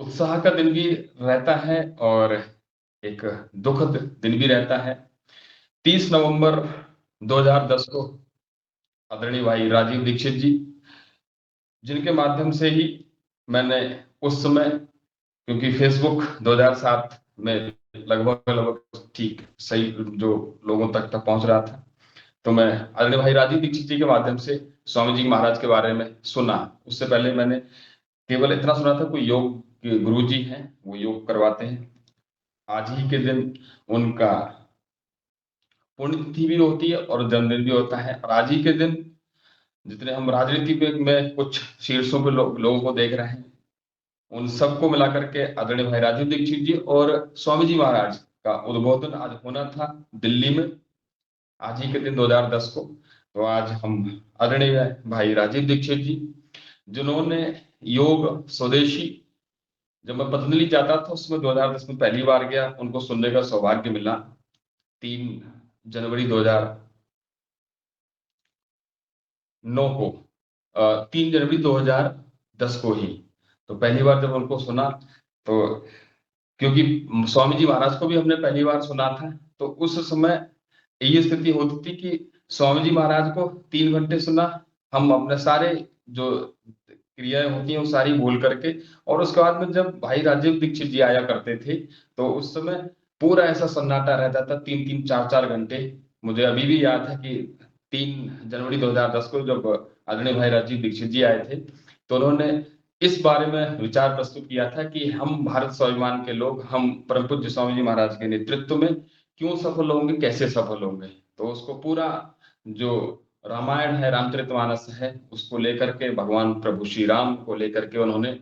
उत्साह का दिन भी रहता है और एक दुखद दिन भी रहता है। 30 नवंबर 2010 को आदरणीय भाई राजीव दीक्षित जी, जिनके माध्यम से ही मैंने उस समय, क्योंकि फेसबुक 2007 में लगभग लगभग ठीक सही जो लोगों तक पहुंच रहा था, तो मैं आदरणीय भाई राजीव दीक्षित जी के माध्यम से स्वामी जी महाराज के बारे में सुना। उससे पहले मैंने केवल इतना सुना था, कोई योग के गुरु जी हैं, वो योग करवाते हैं। आज ही के दिन उनका पुण्यतिथि भी होती है और जन्मदिन भी होता है। और आज ही के दिन जितने हम राजनीति में कुछ शीर्षों पे लोगों को देख रहे हैं, उन सबको मिला करके आदरणीय भाई राजीव दीक्षित जी और स्वामी जी महाराज का उद्बोधन आज होना था दिल्ली में, आज ही के दिन 2010 को। तो आज हम आदरणीय भाई राजीव दीक्षित जी, जिन्होंने योग स्वदेशी, जब मैं पतंजलि जाता था उसमें 2010 में पहली बार गया, उनको सुनने का सौभाग्य मिला 3 जनवरी 2009 को, 3 जनवरी 2010 को ही। तो पहली बार जब उनको सुना, तो क्योंकि स्वामी जी महाराज को भी हमने पहली बार सुना था, तो उस समय ये स्थिति होती थी कि स्वामी जी महाराज को 3 घंटे सुना, हम अपने सारे जो क्रियाएं होती हैं वो सारी भूल करके, और उसके बाद में जब भाई राजीव दीक्षित जी आया करते थे, तो उस समय पूरा ऐसा सन्नाटा रहता था, 3-3 4-4 घंटे। मुझे अभी भी याद है कि 3 जनवरी 2010 को जब आदरणीय भाई राजीव दीक्षित जी आए थे, तो उन्होंने इस बारे में विचार प्रस्तुत किया था कि हम भारत स्वाभिमान के लोग, हम परम पूज्य स्वामी जी महाराज के नेतृत्व में क्यों सफल होंगे, कैसे सफल होंगे। तो उसको पूरा जो रामायण है, रामचरितमानस है, उसको लेकर के भगवान प्रभु श्री राम को लेकर के उन्होंने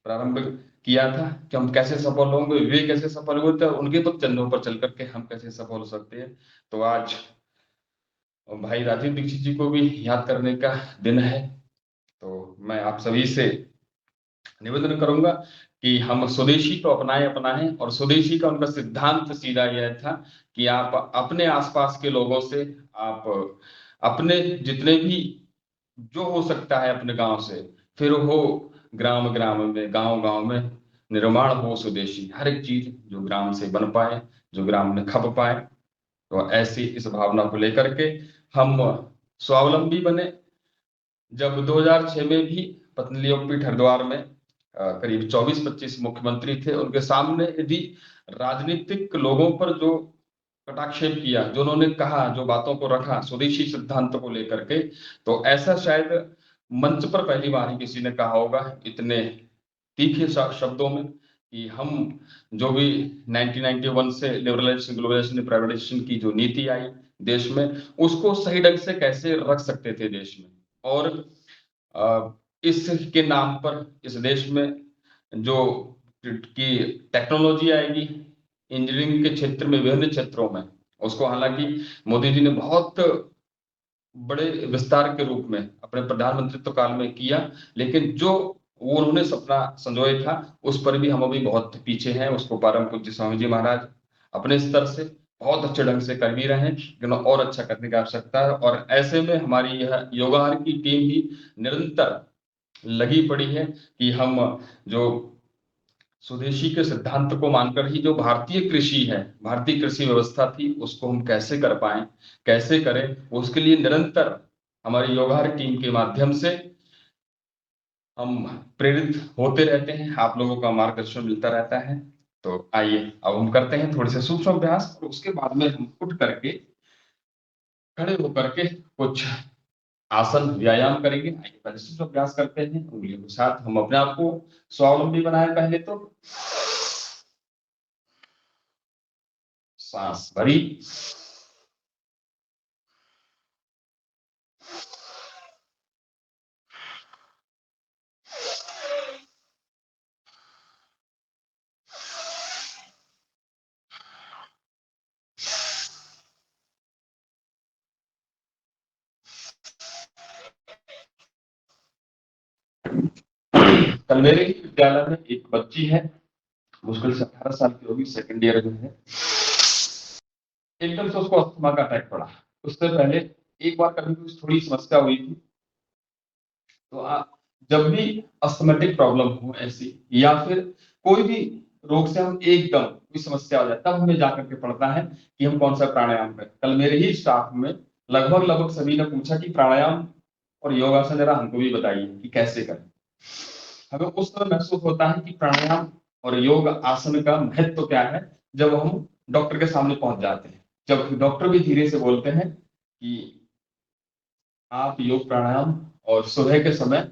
प्रारंभ किया था कि हम कैसे सफल होंगे, वे कैसे सफल हुए थे, और उनके पद चरणों पर चल करके हम कैसे सफल हो सकते हैं। तो आज भाई राजीव दीक्षित जी को भी याद करने का दिन है। तो मैं आप सभी से निवेदन करूंगा कि हम स्वदेशी को अपनाएं, और स्वदेशी का उनका सिद्धांत सीधा यह था कि आप अपने आसपास के लोगों से, आप अपने जितने भी जो हो सकता है अपने गांव से, फिर हो ग्राम ग्राम में, गांव गांव में निर्माण हो स्वदेशी, हर एक चीज जो ग्राम से बन पाए, जो ग्राम में खप पाए। तो ऐसी इस भावना को लेकर के हम स्वावलंबी बने। जब 2006 में भी पतंजलि योगपीठ हरिद्वार में करीब 24-25 मुख्यमंत्री थे, उनके सामने यदि राजनीतिक लोगों पर जो कटाक्षेप किया, जो उन्होंने कहा, जो बातों को रखा स्वदेशी सिद्धांत को लेकर के, तो ऐसा शायद मंच पर पहली बार ही किसी ने कहा होगा इतने तीखे शब्दों में कि हम जो भी 1991 से लिबरलाइजेशन, ग्लोबलाइजेशन, प्राइवेटाइजेशन की जो नीति आई देश में, उसको सही ढंग से कैसे रख सकते थे देश में। और इसके नाम पर इस देश में जो की टेक्नोलॉजी आएगी इंजीनियरिंग के क्षेत्र में, विभिन्न क्षेत्रों में, उसको हालांकि मोदी जी ने बहुत बड़े विस्तार के रूप में अपने प्रधानमंत्रित्व काल में किया, लेकिन जो वो उन्होंने सपना संजोया था, उस पर भी हम अभी बहुत पीछे हैं। उसको परम पूज्य स्वामी जी महाराज अपने स्तर से बहुत अच्छे ढंग से कर भी रहे हैं, लेकिन और अच्छा करने की आवश्यकता है। और ऐसे में हमारी यह योगाहार की टीम भी निरंतर लगी पड़ी है कि हम जो स्वदेशी के सिद्धांत को मानकर ही जो भारतीय कृषि है, भारतीय कृषि व्यवस्था थी, उसको हम कैसे कर पाए, कैसे करें, उसके लिए निरंतर हमारी योगाहार टीम के माध्यम से हम प्रेरित होते रहते हैं, आप लोगों का मार्गदर्शन मिलता रहता है। तो आइए अब हम करते हैं थोड़े से सूक्ष्म अभ्यास, और उसके बाद में हम उठ करके खड़े होकर के कुछ आसन व्यायाम करेंगे। आइए पहले सूक्ष्म अभ्यास करते हैं, उंगलियों के साथ हम अपने आप को स्वावलंबी बनाए। पहले तो सांस भरी, कल मेरे ही विद्यालय में एक बच्ची है, मुश्किल से 18 साल की होगी, सेकंड ईयर में है। एकदम से उसको अस्थमा का अटैक पड़ा। उससे पहले एक बार कभी कुछ थोड़ी समस्या हुई थी। तो आप जब भी अस्थमेटिक प्रॉब्लम हो ऐसी, या फिर कोई भी रोग से हम एकदम कोई समस्या हो जाए तब हमें जाकर के पड़ता है कि हम कौन सा प्राणायाम करें। कल मेरे ही स्टाफ में लगभग सभी ने पूछा कि प्राणायाम और योगासन जरा हमको भी बताइए कि कैसे करें। हमें उस समय महसूस होता है कि प्राणायाम और योग आसन का महत्व क्या है जब हम डॉक्टर के सामने पहुंच जाते हैं, जब डॉक्टर भी धीरे से बोलते हैं कि आप योग प्राणायाम और सुबह के समय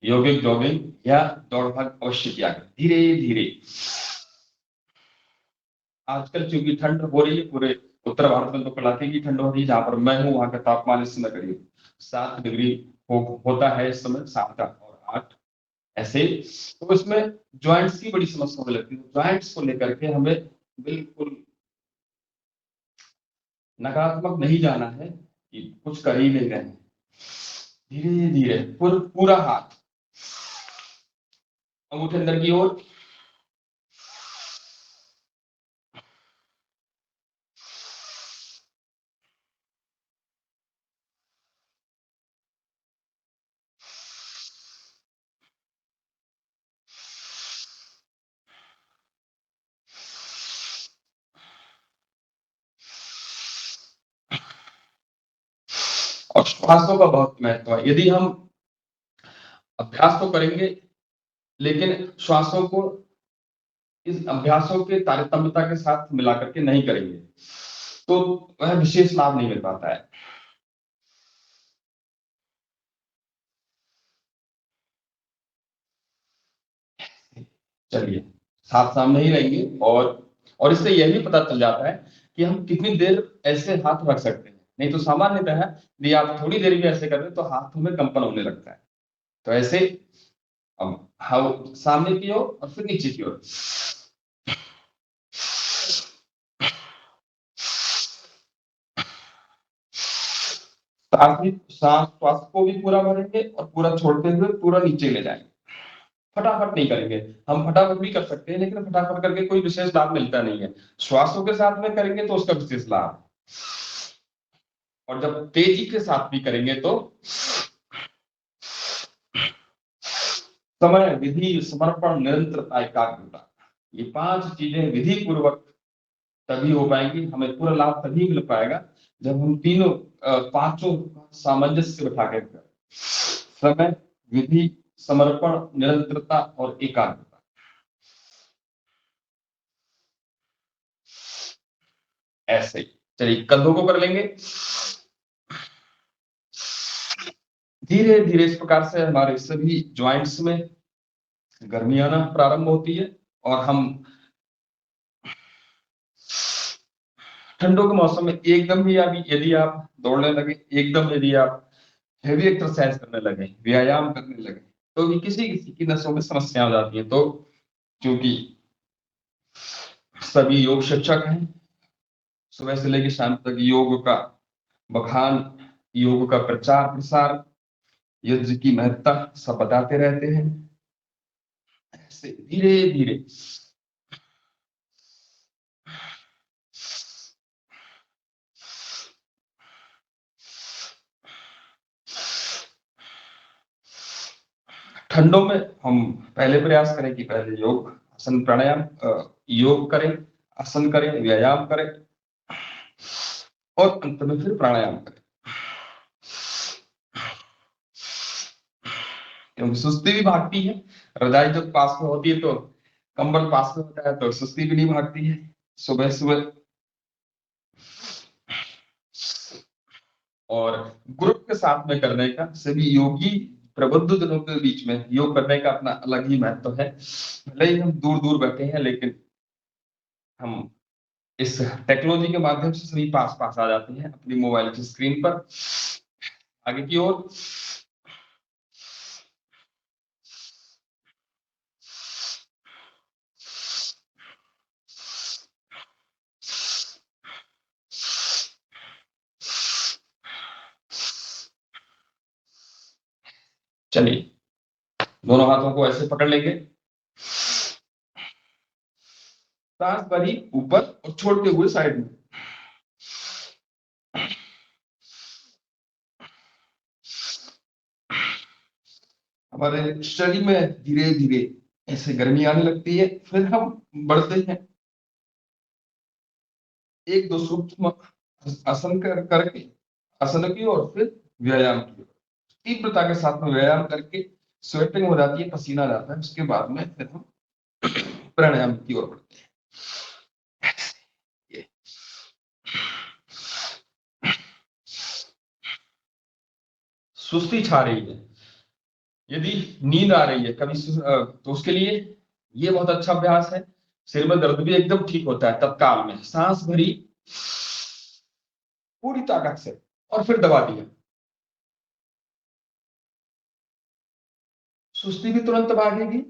यौगिक जॉगिंग या दौड़ भाग अवश्य किया करें धीरे धीरे। आजकल चूंकि ठंड हो रही है, पूरे उत्तर भारत में तो कड़ाके की ठंड हो रही है, जहां पर मैं हूँ वहां का तापमान इस समय करीब 7 डिग्री होता है इस समय, 7 और 8 ऐसे। तो इसमें ज्वाइंट्स की बड़ी समस्या होने लगती है। ज्वाइंट्स को लेकर के हमें बिल्कुल नकारात्मक नहीं जाना है कि कुछ कर ही नहीं रहे हैं। धीरे धीरे पूरा हाथ अंगूठे अंदर की ओर, और श्वासों का बहुत महत्व है। यदि हम अभ्यास तो करेंगे लेकिन श्वासों को इस अभ्यासों के तारतम्यता के साथ मिलाकर के नहीं करेंगे तो वह विशेष लाभ नहीं मिल पाता है। चलिए, साथ सामने ही रहेंगे और इससे यह भी पता चल जाता है कि हम कितनी देर ऐसे हाथ रख सकते हैं। नहीं तो सामान्यतः यदि आप थोड़ी देर भी ऐसे कर रहे हैं तो हाथों में कंपन होने लगता है। तो ऐसे अब सामने की ओर और फिर नीचे की ओर। सांस श्वास को भी पूरा भरेंगे और पूरा छोड़ते हुए पूरा नीचे ले जाएंगे। फटाफट नहीं करेंगे। हम फटाफट भी कर सकते हैं लेकिन फटाफट करके कोई विशेष लाभ मिलता नहीं है। श्वासों के साथ में करेंगे तो उसका विशेष लाभ, और जब तेजी के साथ भी करेंगे तो समय, विधि, समर्पण, निरंतरता, एकाग्रता, ये 5 चीजें विधि पूर्वक तभी हो पाएंगी। हमें पूरा लाभ तभी मिल पाएगा जब हम तीनों पांचों सामंजस्य बिठा के करें। समय, विधि, समर्पण, निरंतरता और एकाग्रता। ऐसे ही चलिए कंधों को कर लेंगे। धीरे धीरे इस प्रकार से हमारे सभी ज्वाइंट्स में गर्मी आना प्रारंभ होती है और हम ठंडों के मौसम में एकदम भी यदि आप दौड़ने लगे, एकदम यदि आप हेवी एक्सरसाइज करने लगे, व्यायाम करने लगे, तो भी किसी किसी की नसों में समस्या हो जाती है। तो क्योंकि सभी योग शिक्षक हैं, सुबह से लेकर शाम तक योग का बखान, योग का प्रचार प्रसार, यज्ञ की महत्ता सब बताते रहते हैं। ऐसे धीरे धीरे ठंडों में हम पहले प्रयास करें कि पहले योग आसन प्राणायाम योग करें, आसन करें, व्यायाम करें और अंत में फिर प्राणायाम करें। क्योंकि सुस्ती भी भागती है। रजाई जब पास में होती है तो कंबल पास में होता है तो सुस्ती भी नहीं भागती है। सुबह सुबह और ग्रुप के साथ में करने का, सभी योगी प्रबुद्ध जनों के बीच में योग करने का अपना अलग ही महत्व है। भले ही हम दूर दूर बैठे हैं लेकिन हम इस टेक्नोलॉजी के माध्यम से सभी पास पास आ जाते हैं अपनी मोबाइल की स्क्रीन पर। आगे की ओर चलिए, दोनों हाथों को ऐसे पकड़ लेंगे, सांस भरी ऊपर और छोड़ते हुए साइड में। हमारे शरीर में धीरे धीरे ऐसे गर्मी आने लगती है, फिर हम बढ़ते हैं एक दो सूक्ष्म आसन करके आसन की ओर, फिर व्यायाम की ओर। तीव्रता के साथ में व्यायाम करके स्वेटिंग हो जाती है, पसीना आ जाता है, उसके बाद में फिर हम प्राणायाम की ओर बढ़ते हैं। ये सुस्ती छा रही है, यदि नींद आ रही है कभी तो उसके लिए ये बहुत अच्छा अभ्यास है। सिर में दर्द भी एकदम ठीक होता है तत्काल में। सांस भरी पूरी ताकत से और फिर दबा दिया, सुस्ती भी तुरंत भागेगी।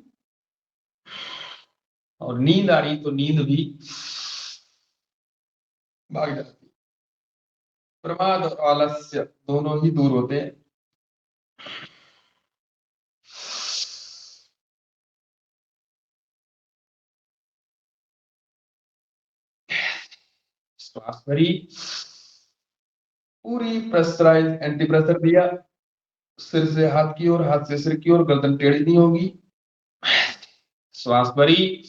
और नींद आ रही तो नींद भी भाग जाती। प्रमाद और आलस्य दोनों ही दूर होते हैं। श्वास भरी, पूरी प्रेशराइज एंटी प्रेशर दिया, सिर से हाथ की ओर, हाथ से सिर की ओर, गर्दन टेढ़ी नहीं होगी। श्वास भरी,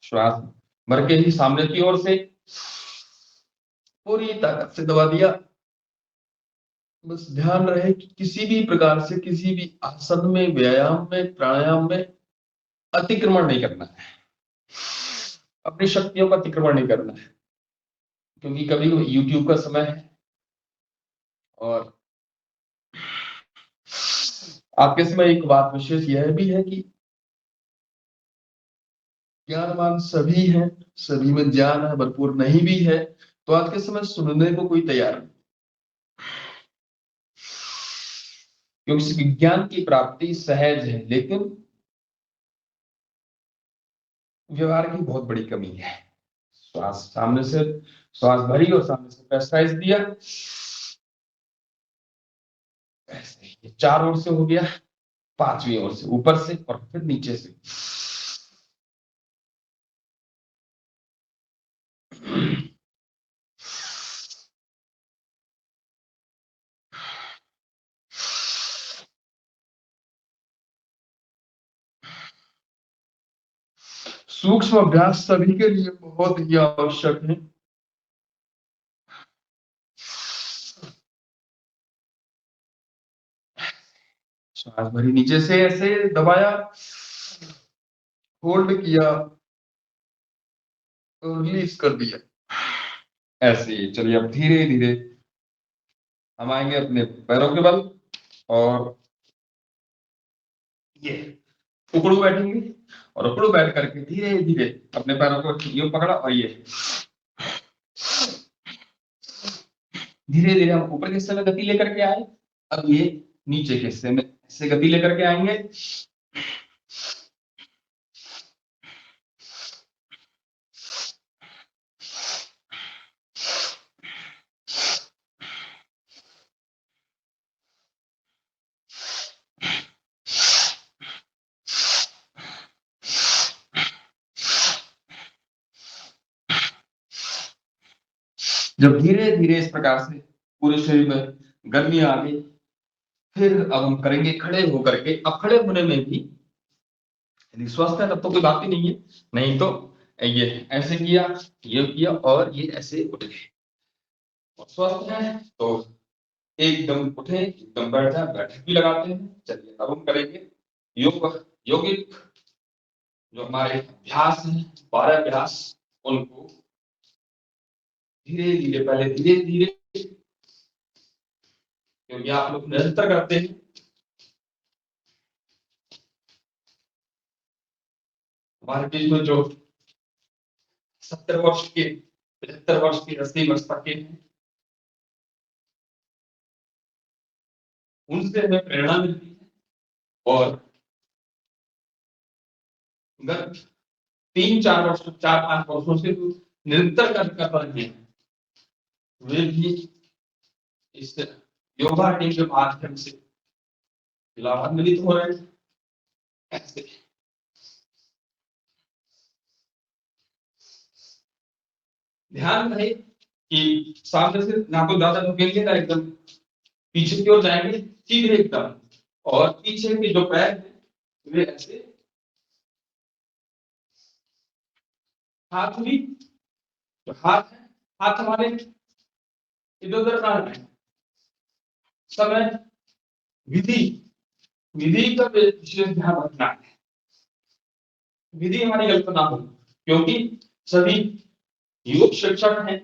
श्वास भर के ही सामने की ओर से पूरी ताकत से दबा दिया। बस ध्यान रहे कि किसी भी प्रकार से किसी भी आसन में, व्यायाम में, प्राणायाम में अतिक्रमण नहीं करना है, अपनी शक्तियों का अतिक्रमण नहीं करना है। क्योंकि कभी यूट्यूब का समय है और आपके समय एक बात विशेष यह भी है कि ज्ञानवान सभी हैं, सभी में ज्ञान है, भरपूर नहीं भी है तो आज के समय सुनने को कोई तैयार नहीं। क्योंकि विज्ञान की प्राप्ति सहज है, लेकिन व्यवहार की बहुत बड़ी कमी है। श्वास सामने से, श्वास भरी और सामने से प्रेशराइज दिया, ऐसे ये 4 ओर से हो गया, 5वीं ओर से ऊपर से और फिर नीचे से। सूक्ष्म अभ्यास सभी के लिए बहुत ही आवश्यक है। श्वास भरी, नीचे से ऐसे दबाया, होल्ड किया और रिलीज कर दिया। ऐसे ही चलिए, अब धीरे धीरे हम आएंगे अपने पैरों के बल और ये उकड़ू बैठेंगे। और उकड़ू बैठ करके धीरे धीरे अपने पैरों को यूं पकड़ा और ये धीरे धीरे हम ऊपर के हिस्से में गति लेकर के आए। अब ये नीचे के हिस्से में ऐसे गति लेकर के आएंगे। जब धीरे धीरे इस प्रकार से पूरे शरीर में गर्मी आ गई, फिर अब हम करेंगे खड़े होकर के। अब खड़े होने में भी यदि स्वस्थ है तब तो कोई बात ही नहीं है, नहीं तो ये ऐसे किया, ये किया और ये ऐसे उठ गए। और स्वस्थ है तो एकदम उठे, एकदम बैठ जाए, बैठक भी लगाते हैं। चलिए अब हम करेंगे योग, योगिक जो हमारे अभ्यास हैं, 12 अभ्यास, उनको धीरे धीरे, पहले धीरे धीरे, क्योंकि आप लोग निरंतर करते हैं। हमारे बीच में जो 70 वर्ष के, 75 वर्ष के, 80 वर्ष तक के हैं, उनसे हमें प्रेरणा मिलती है। और गत 3-4 वर्ष, 4-5 वर्षों से तो निरंतर कर रहे हैं, वे भी इस योगा टीम के माध्यम से लाभान्वित हो रहे हैं। ऐसे ध्यान रहे कि सामने से ना तो ज्यादा झुकेंगे ना एकदम पीछे की ओर जाएंगे, सीधे एकदम, और पीछे के जो पैर है वे ऐसे, हाथ भी, जो हाथ है, हाथ हमारे इधर उधर ना है, समय विधि, विधि का विशेष ध्यान रखना है, विधि हमारी गलत ना हो, क्योंकि सभी योग शिक्षक हैं,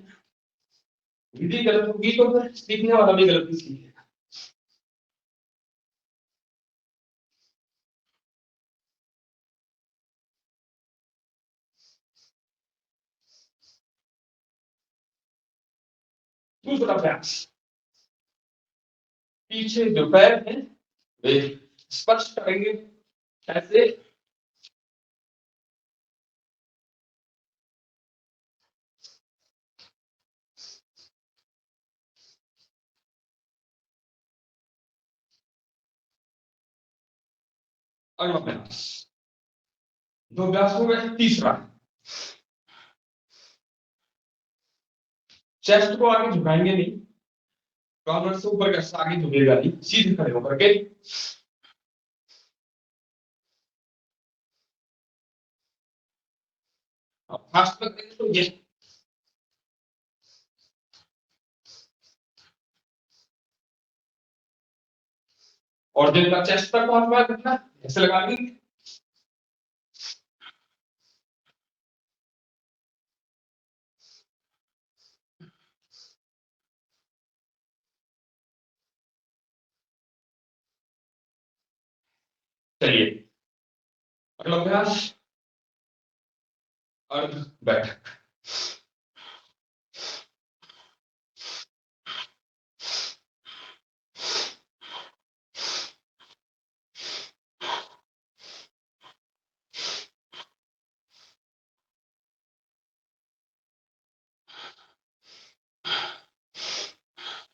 विधि गलत होगी तो फिर सीखने वाला भी गलत ही सीखेगा। दूसरा अभ्यास, पीछे जो पैर है वे स्पर्श करेंगे ऐसे, अगला अभ्यास, दो अभ्यास हो गए। तीसरा, चेस्ट को आगे झुकाएंगे नहीं, कमर से ऊपर का आगे झुकेगा नहीं, सीधे खड़े होकर के फास्ट में करेंगे तो ये, और जिनका चेस्ट तक पहुंच पाया कितना ऐसे लगा लेंगे। चलिए अगला अभ्यास, अर्ध बैठक।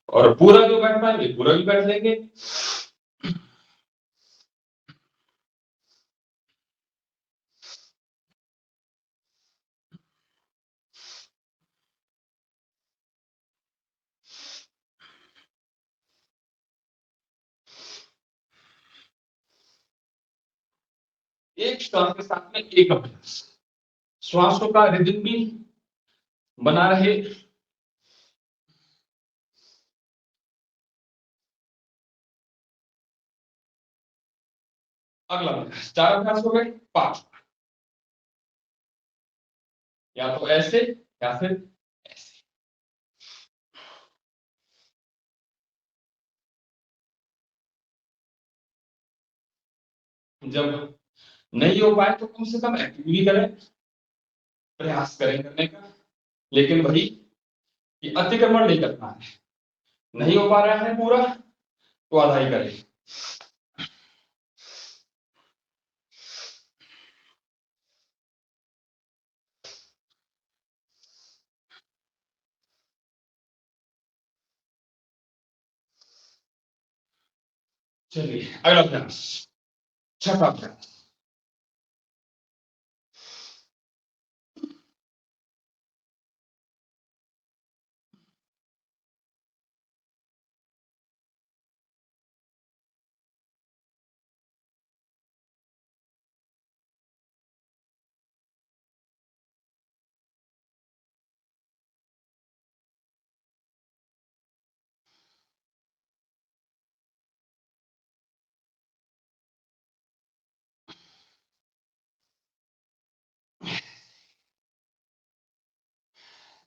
और पूरा जो बैठ पाएंगे पूरा भी बैठ लेंगे, एक श्वास के साथ में एक अभ्यास, श्वासों का रिदम भी बना रहे। अगला अभ्यास, चार अभ्यास हो गए। पांच, या तो ऐसे या फिर ऐसे। जब नहीं हो पाए तो कम से कम एक्टिविटी करें, प्रयास करें करने का, लेकिन वही कि अतिक्रमण नहीं करना है। नहीं हो पा रहा है पूरा तो आधा ही करें। चलिए अगला अभ्यास, छठा अभ्यास,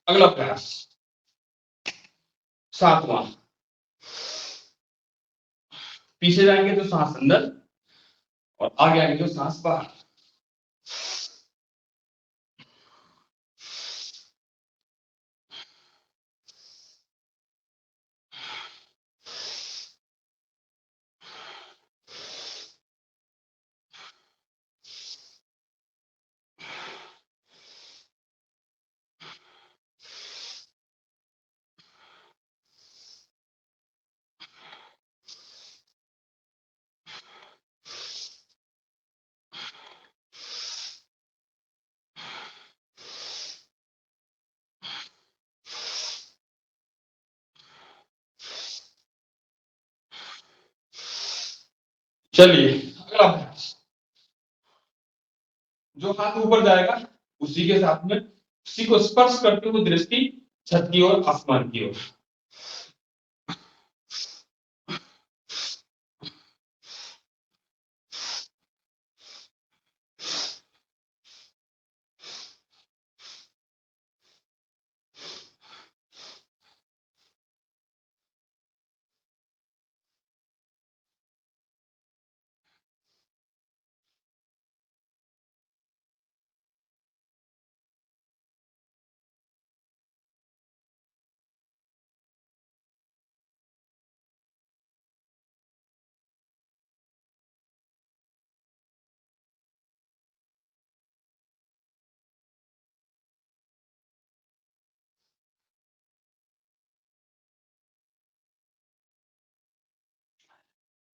अगला अभ्यास सातवां, पीछे जाएंगे तो सांस अंदर और आगे आएंगे तो सांस बाहर। चलिए अगला अभ्यास। जो हाथ ऊपर जाएगा उसी के साथ में उसी को स्पर्श करते हुए दृष्टि छत की ओर, आसमान की ओर।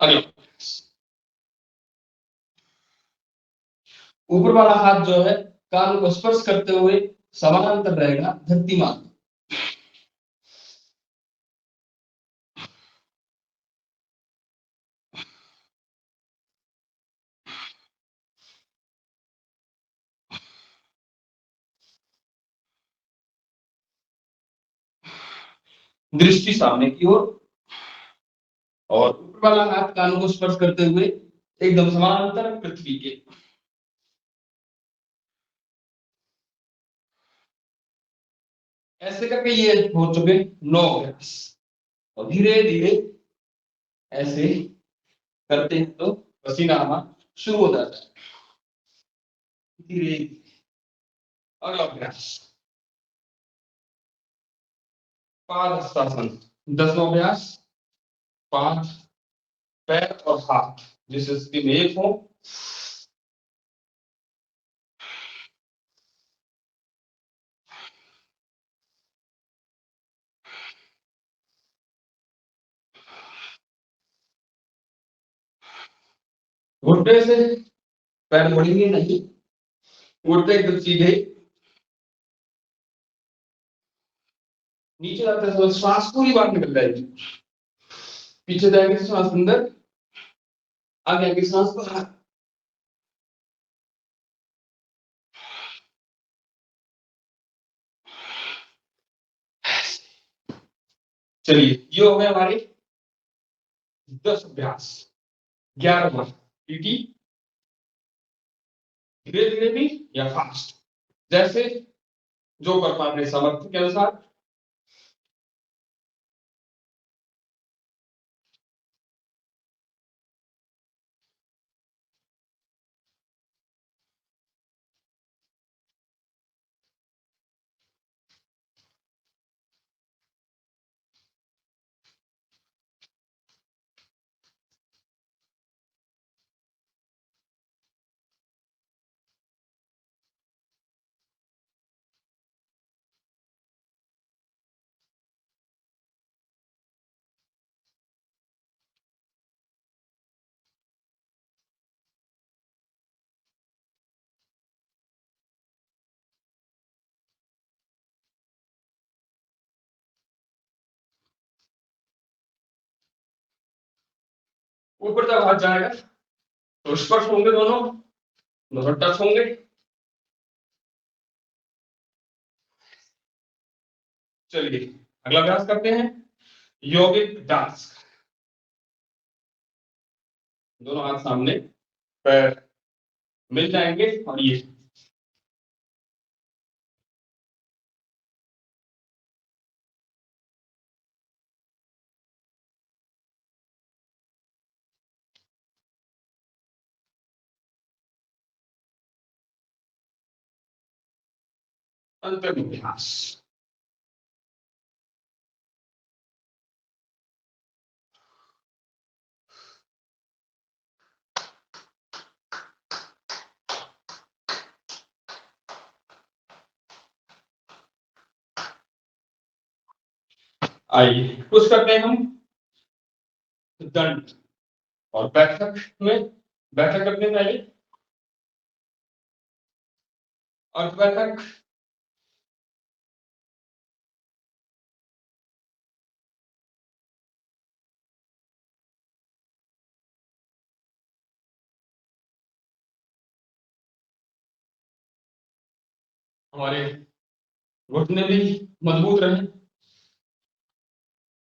अगला, ऊपर वाला हाथ जो है कान को स्पर्श करते हुए समानांतर रहेगा धरती माता। दृष्टि सामने की ओर और ऊपर वाला हाथ कानों को स्पर्श करते हुए एकदम समानांतर पृथ्वी के। ऐसे करके ये हो चुके 9 अभ्यास। और धीरे धीरे ऐसे करते हैं तो पसीना आना शुरू हो जाता है धीरे। अगला अभ्यास पाद हस्तासन, 10वां अभ्यास। पाद, पैर और हाथ जिस स्थिति में एक हो, घुटने से पैर मुड़ेंगे नहीं, घुटने एकदम सीधे। नीचे जाते समय श्वास पूरी बात निकल जाएगी। पीछे जाएंगे श्वास अंदर, आगे आगे सांस बाहर। चलिए ये हो गए हमारे 10 अभ्यास। 11वां पीटी, धीरे धीरे भी या फास्ट, जैसे जो कर पा रहे सामर्थ्य के अनुसार। ऊपर तक हाथ जाएगा तो स्पर्श होंगे, दोनों दोनों टच होंगे। चलिए अगला अभ्यास करते हैं, यौगिक डांस। दोनों हाथ सामने, पैर मिल जाएंगे और ये अंतर अभ्यास। आइए कुछ करते हैं हम दंड और बैठक में। बैठक करते हैं पहले, अर्ध बैठक, हमारे घुटने भी मजबूत रहे,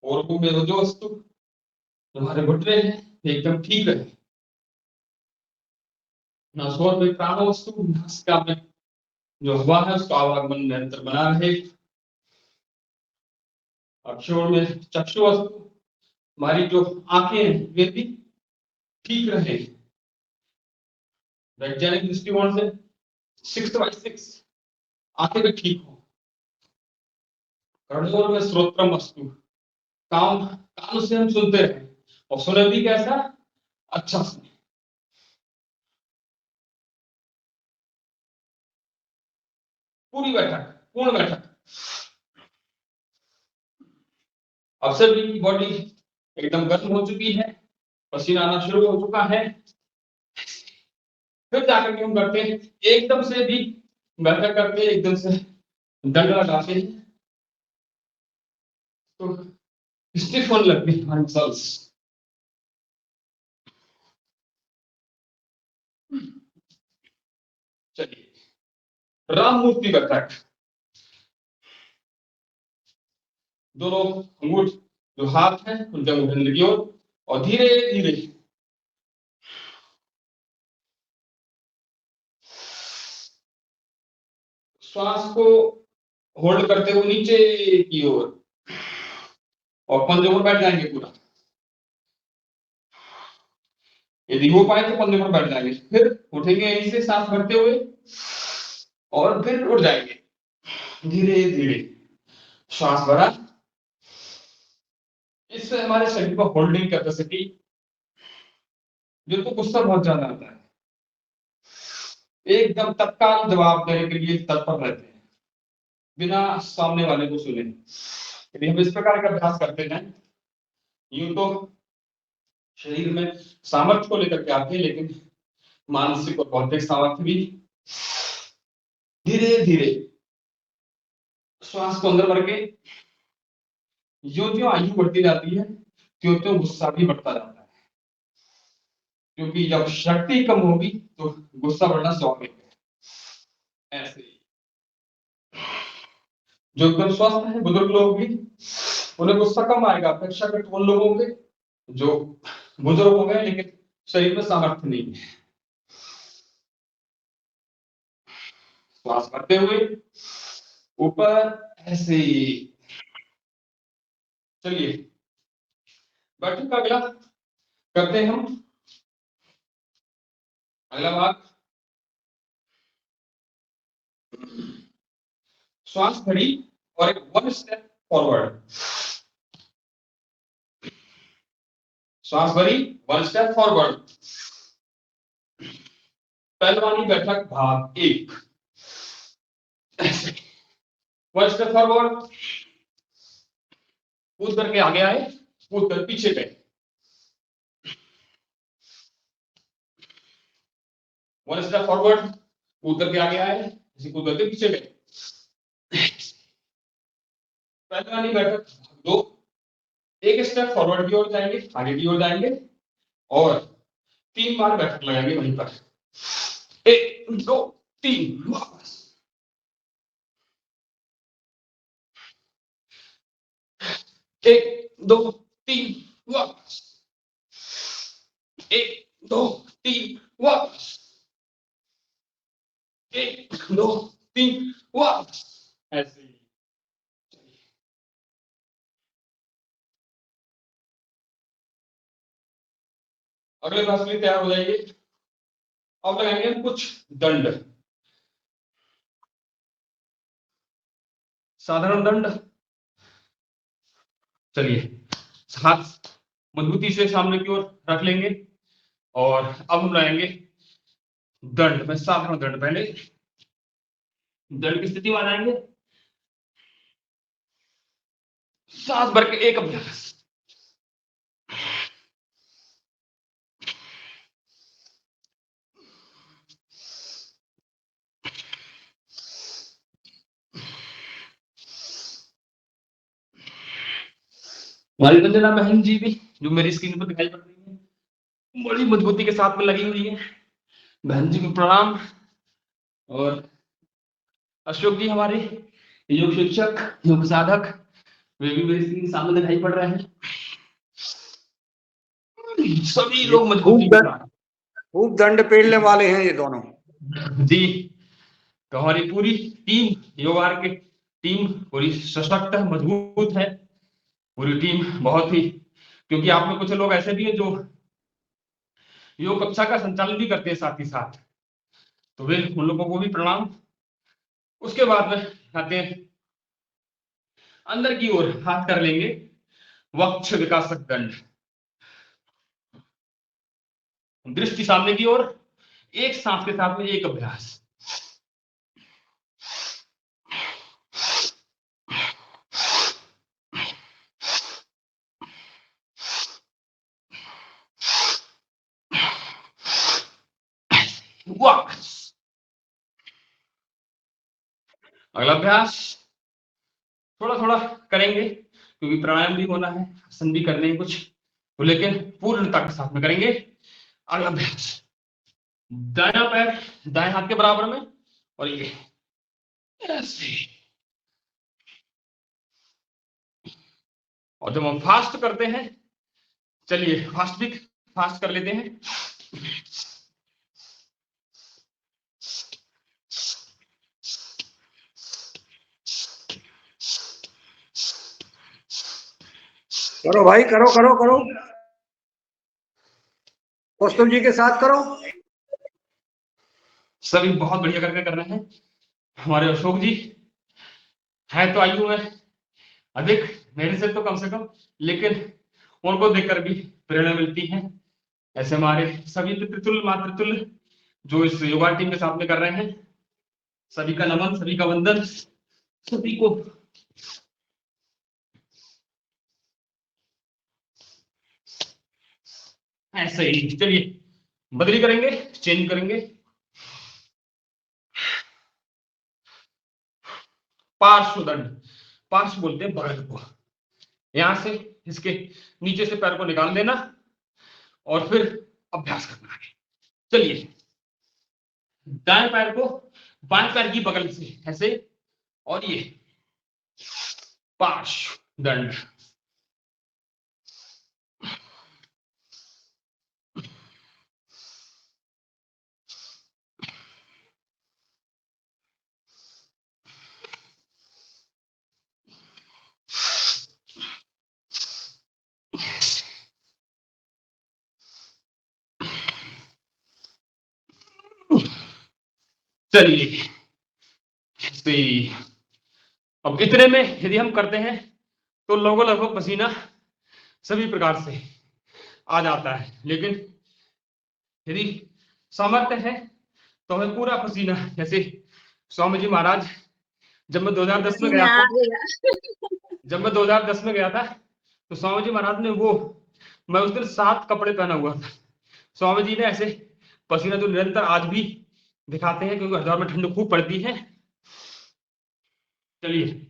और में जो वस्तु हमारे घुटने हैं एकदम ठीक रहे, ना शोर में प्राण वस्तु नासिका में जो हवा है उसका आवागमन निरंतर बना रहे, अक्षोण में चक्षु वस्तु हमारी जो आंखें हैं वे भी ठीक रहे, वैज्ञानिक दृष्टिकोण से 6/6 आंखें भी ठीक हो, कर्णों में श्रोत्रम वस्तु काम कानों से हम सुनते रहे, और सुने भी कैसा, अच्छा सुने। पूरी बैठक, पूर्ण बैठक, अब से भी बॉडी एकदम गर्म हो चुकी है, पसीना आना शुरू हो चुका है, फिर जाकर के हम करते हैं एकदम से भी बैठक करते हैं, एकदम से दंड लगाते हैं तो स्टिफ होने लगती है हमारी मसल्स। चलिए राम मूर्ति बैठक, दोनों अंगूठ जो हाथ है उनके अंगूठे की ओर, और धीरे धीरे श्वास को होल्ड करते हुए नीचे की ओर, और पंजों पर बैठ जाएंगे पूरा, यदि हो पाए तो पंजों पर बैठ जाएंगे, फिर उठेंगे यहीं से सांस भरते हुए, और फिर उठ जाएंगे धीरे धीरे, श्वास भरा, इससे हमारे शरीर को होल्डिंग कैपेसिटी, जिनको गुस्सा बहुत ज्यादा आता है एकदम तत्काल जवाब देने के लिए तत्पर रहते हैं बिना सामने वाले को सुने। यदि हम इस प्रकार का अभ्यास करते हैं, यूं तो शरीर में सामर्थ्य को लेकर के आते हैं, लेकिन मानसिक और बौद्धिक सामर्थ्य भी, धीरे धीरे श्वास को अंदर भर के, जो जो आयु बढ़ती जाती है त्यों त्यों गुस्सा भी बढ़ता जाता है, क्योंकि जब शक्ति कम होगी तो गुस्सा बढ़ना स्वाभाविक है। ऐसे ही जो एकदम स्वस्थ है बुजुर्ग लोग भी, उन्हें गुस्सा कम आएगा अपेक्षाकृत उन लोगों के जो बुजुर्ग हो गए लेकिन शरीर में सामर्थ्य नहीं है। श्वास भरते हुए ऊपर ऐसे ही। चलिए बैठक का अगला करते हैं हम, अगला भाग श्वास भरी और एक 1 स्टेप फॉरवर्ड, श्वास भरी 1 स्टेप फॉरवर्ड, पहलवानी बैठक भाग 1, 1 स्टेप फॉरवर्ड, कूद करके आगे आए, कूद कर पीछे गए, 1 स्टेप फॉरवर्ड, कूद करके आगे आए, कूद करके पीछे गए, पहलवानी बैठक 2, एक स्टेप फॉरवर्ड की ओर जाएंगे, आगे की ओर जाएंगे, और 3 बार बैठक लगाएंगे वहीं पर, 1 2 3 वापस, 1 2 3 वापस, 1 2 3 वापस, 1 2 3 वापस, ऐसे ही। अगले क्लास के लिए तैयार हो जाएंगे। अब लगाएंगे कुछ दंड, साधारण दंड। चलिए हाथ मजबूती से सामने की ओर रख लेंगे, और अब हम लगाएंगे दंड में साधारण दंड। पहले दंड की स्थिति में आ जाएंगे, सांस भर के एक अभ्यास, हमारी रंजना बहन जी भी जो मेरी स्क्रीन पर दिखाई पड़ रही है, बड़ी मजबूती के साथ में लगी हुई है, बहन जी को प्रणाम। और अशोक जी हमारे योग शिक्षक, योग साधक, वे भी मेरे स्क्रीन सामने दिखाई पड़ रहे हैं। सभी लोग मजबूती के साथ खूब दंड पेड़ने वाले हैं ये दोनों जी। तो हमारी पूरी टीम, योगार की टीम पूरी सशक्त है, मजबूत है पूरी टीम बहुत ही, क्योंकि आप में कुछ लोग ऐसे भी हैं जो योग कक्षा का संचालन भी करते हैं साथ ही साथ, तो वे उन लोगों को भी प्रणाम। उसके बाद में आते हैं अंदर की ओर, हाथ कर लेंगे वक्ष विकासक दंड, दृष्टि सामने की ओर, एक सांस के साथ में एक अभ्यास। वक्ष, अगला अभ्यास थोड़ा थोड़ा करेंगे क्योंकि प्राणायाम भी होना है, आसन भी करने हैं कुछ, तो लेकिन पूर्णता के साथ में करेंगे। अगला अभ्यास, दायां पैर दाएं हाथ के बराबर में, और ये ऐसे। और जब हम फास्ट करते हैं, चलिए फास्ट कर लेते हैं। करो भाई, करो करो करो, कौस्तुभ जी के साथ करो। सभी बहुत बढ़िया करके कर रहे हैं। हमारे अशोक जी है तो आयु में अधिक, मेरे से तो कम से कम, लेकिन उनको देखकर भी प्रेरणा मिलती है। ऐसे हमारे सभी पितृतुल्य मातृतुल्य जो इस योगा टीम के साथ में कर रहे हैं, सभी का नमन, सभी का वंदन, सभी को। ऐसे ही चलिए बदली करेंगे, चेंज करेंगे। पार्श्व दंड, पार्श्व बोलते हैं बगल को, यहां से इसके नीचे से पैर को निकाल देना और फिर अभ्यास करना है। चलिए दाएं पैर को बाएं पैर की बगल से ऐसे, और ये पार्श्व दंड। चलिए अब इतने में यदि हम करते हैं तो लगभग पसीना सभी प्रकार से आ जाता है, लेकिन यदि सामर्थ्य है तो हमें पूरा पसीना, जैसे स्वामी जी महाराज, जब मैं 2010 में गया था, तो स्वामी जी महाराज ने वो, मैं उस दिन 7 कपड़े पहना हुआ था, स्वामी जी ने ऐसे पसीना तो निरंतर आज भी दिखाते हैं क्योंकि हरिद्वार में ठंड खूब पड़ती है। चलिए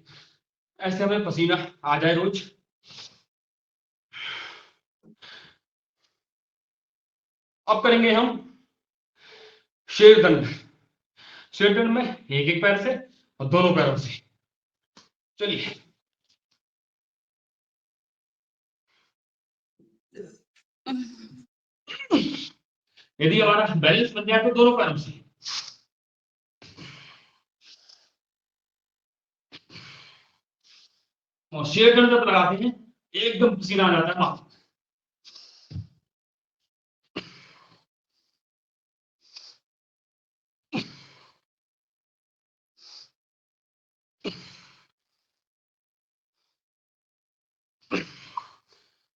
ऐसे हमें पसीना आ जाए रोज। अब करेंगे हम शेरदंड, शेरदंड में एक एक पैर से और दोनों पैरों से। चलिए यदि हमारा बैलेंस बन जाए तो दोनों पैरों से, और शेरदंड जब लगाते हैं एकदम पसीना आ जाता है माथा।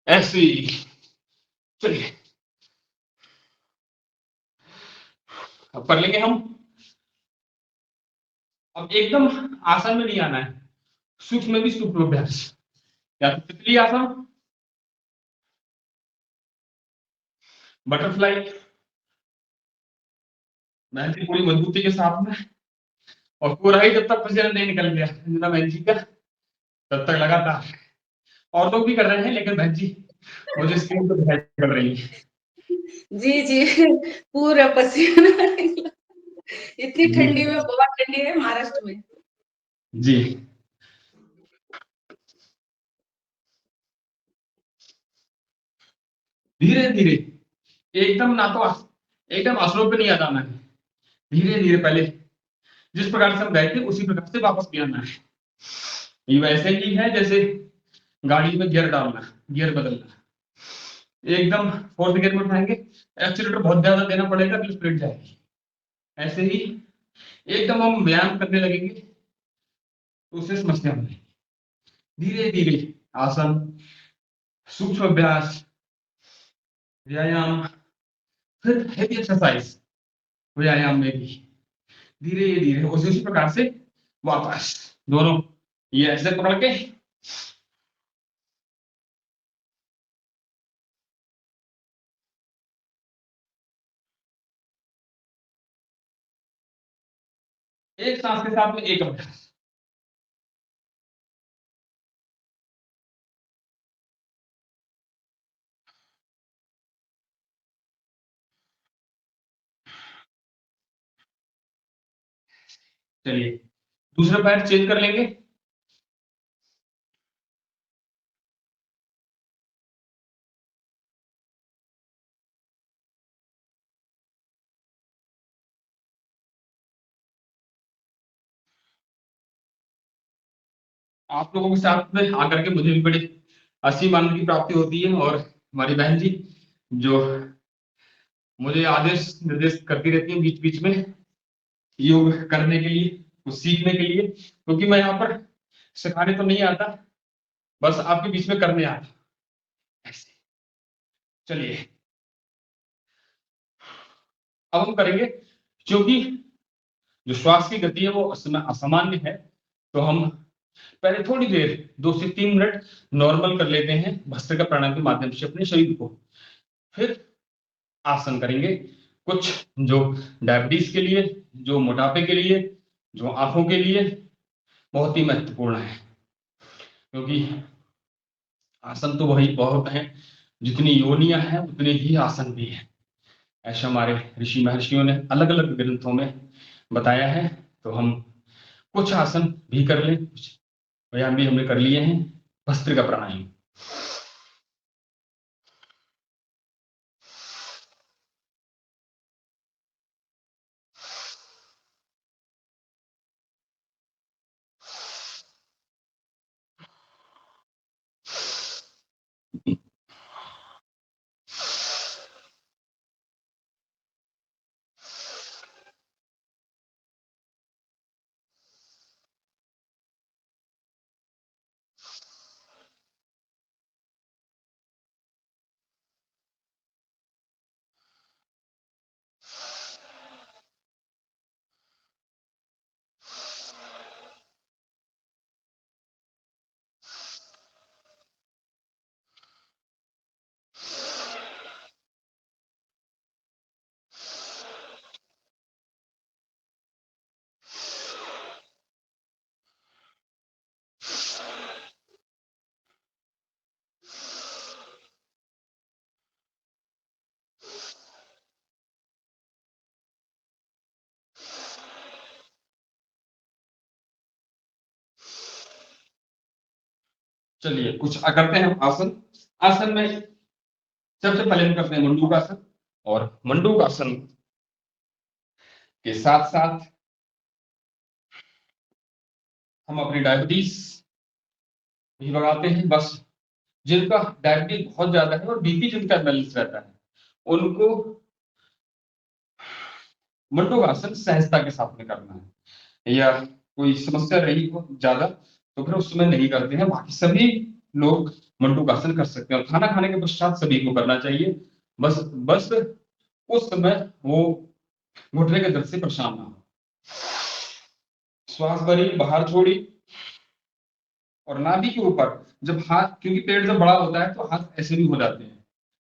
ऐसे ही चलिए अब कर लेंगे हम। अब एकदम आसन में नहीं आना है, सूक्ष्म में भी सूक्ष्म अभ्यास, या तो तितली आसन, बटरफ्लाई, मेहनती पूरी मजबूती के साथ में, और पूरा ही जब तक पसीना नहीं निकल गया अंजना बहन जी का, तब तक लगातार। और लोग भी कर रहे हैं लेकिन बहन जी मुझे स्क्रीन पर दिखाई पड़ रही है। जी जी पूरा पसीना इतनी ठंडी में, बहुत ठंडी है महाराष्ट्र में। जी। धीरे धीरे, एकदम ना तो एकदम आसनों पे नहीं आ जाना है। धीरे धीरे पहले जिस प्रकार से हम गए थे उसी प्रकार से वापस भी आना है। ये वैसे ही है जैसे गाड़ी में गियर डालना, गियर बदलना। एकदम फोर्थ गियर में उठाएंगे, एक्सीलेटर बहुत ज्यादा देना पड़ेगा तो स्पीड जाएगी। ऐसे ही एकदम हम व्यायाम करने लगेंगे तो उससे समस्या होगी। धीरे धीरे आसन, सूक्ष्म अभ्यास, व्यायाम, फिर हेवी एक्सरसाइज व्यायाम में भी धीरे धीरे उसी प्रकार से वापस दोनों ये ऐसे पकड़ के एक सांस के साथ में एक अभ्यास। चलिए दूसरा पैर चेंज कर लेंगे। आप लोगों के साथ में आकर के मुझे भी बड़ी असीम आनंद की प्राप्ति होती है और हमारी बहन जी जो मुझे आदेश निर्देश करती रहती है बीच बीच में योग करने के लिए, कुछ सीखने के लिए, क्योंकि मैं यहाँ पर सिखाने तो नहीं आता, बस आपके बीच में करने आता। ऐसे चलिए अब हम करेंगे, क्योंकि जो श्वास की गति है वो असामान्य है, तो हम पहले थोड़ी देर 2 से 3 मिनट नॉर्मल कर लेते हैं भस्त्रिका प्राणायाम के माध्यम से अपने शरीर को। फिर आसन करेंगे कुछ जो डायबिटीज के लिए, जो मोटापे के लिए, जो आंखों के लिए बहुत ही महत्वपूर्ण है, क्योंकि आसन तो वही बहुत है, जितनी योनियां हैं उतने ही आसन भी है। ऐसा हमारे ऋषि महर्षियों ने अलग अलग ग्रंथों में बताया है। तो हम कुछ आसन भी कर लें, कुछ व्यायाम भी हमने कर लिए हैं। भस्त्रिका प्राणायाम। चलिए कुछ करते हैं हम आसन। आसन में सबसे पहले हम करते हैं मंडूकासन, और मंडूकासन के साथ साथ हम अपनी डायबिटीज भी भगाते हैं। बस जिनका डायबिटीज बहुत ज्यादा है और बीपी जिनका बैलेंस रहता है उनको मंडूकासन सहजता के साथ में करना है। या कोई समस्या रही हो ज्यादा तो फिर उस समय नहीं करते हैं, बाकी सभी लोग मंडूकासन कर सकते हैं। और खाना खाने के पश्चात सभी को करना चाहिए। बस बस उस समय वो घुटने के दर्द से परेशान ना हो। श्वास भरी, बाहर छोड़ी, और नाभि के ऊपर जब हाथ, क्योंकि पेट जब बड़ा होता है तो हाथ ऐसे भी हो जाते हैं,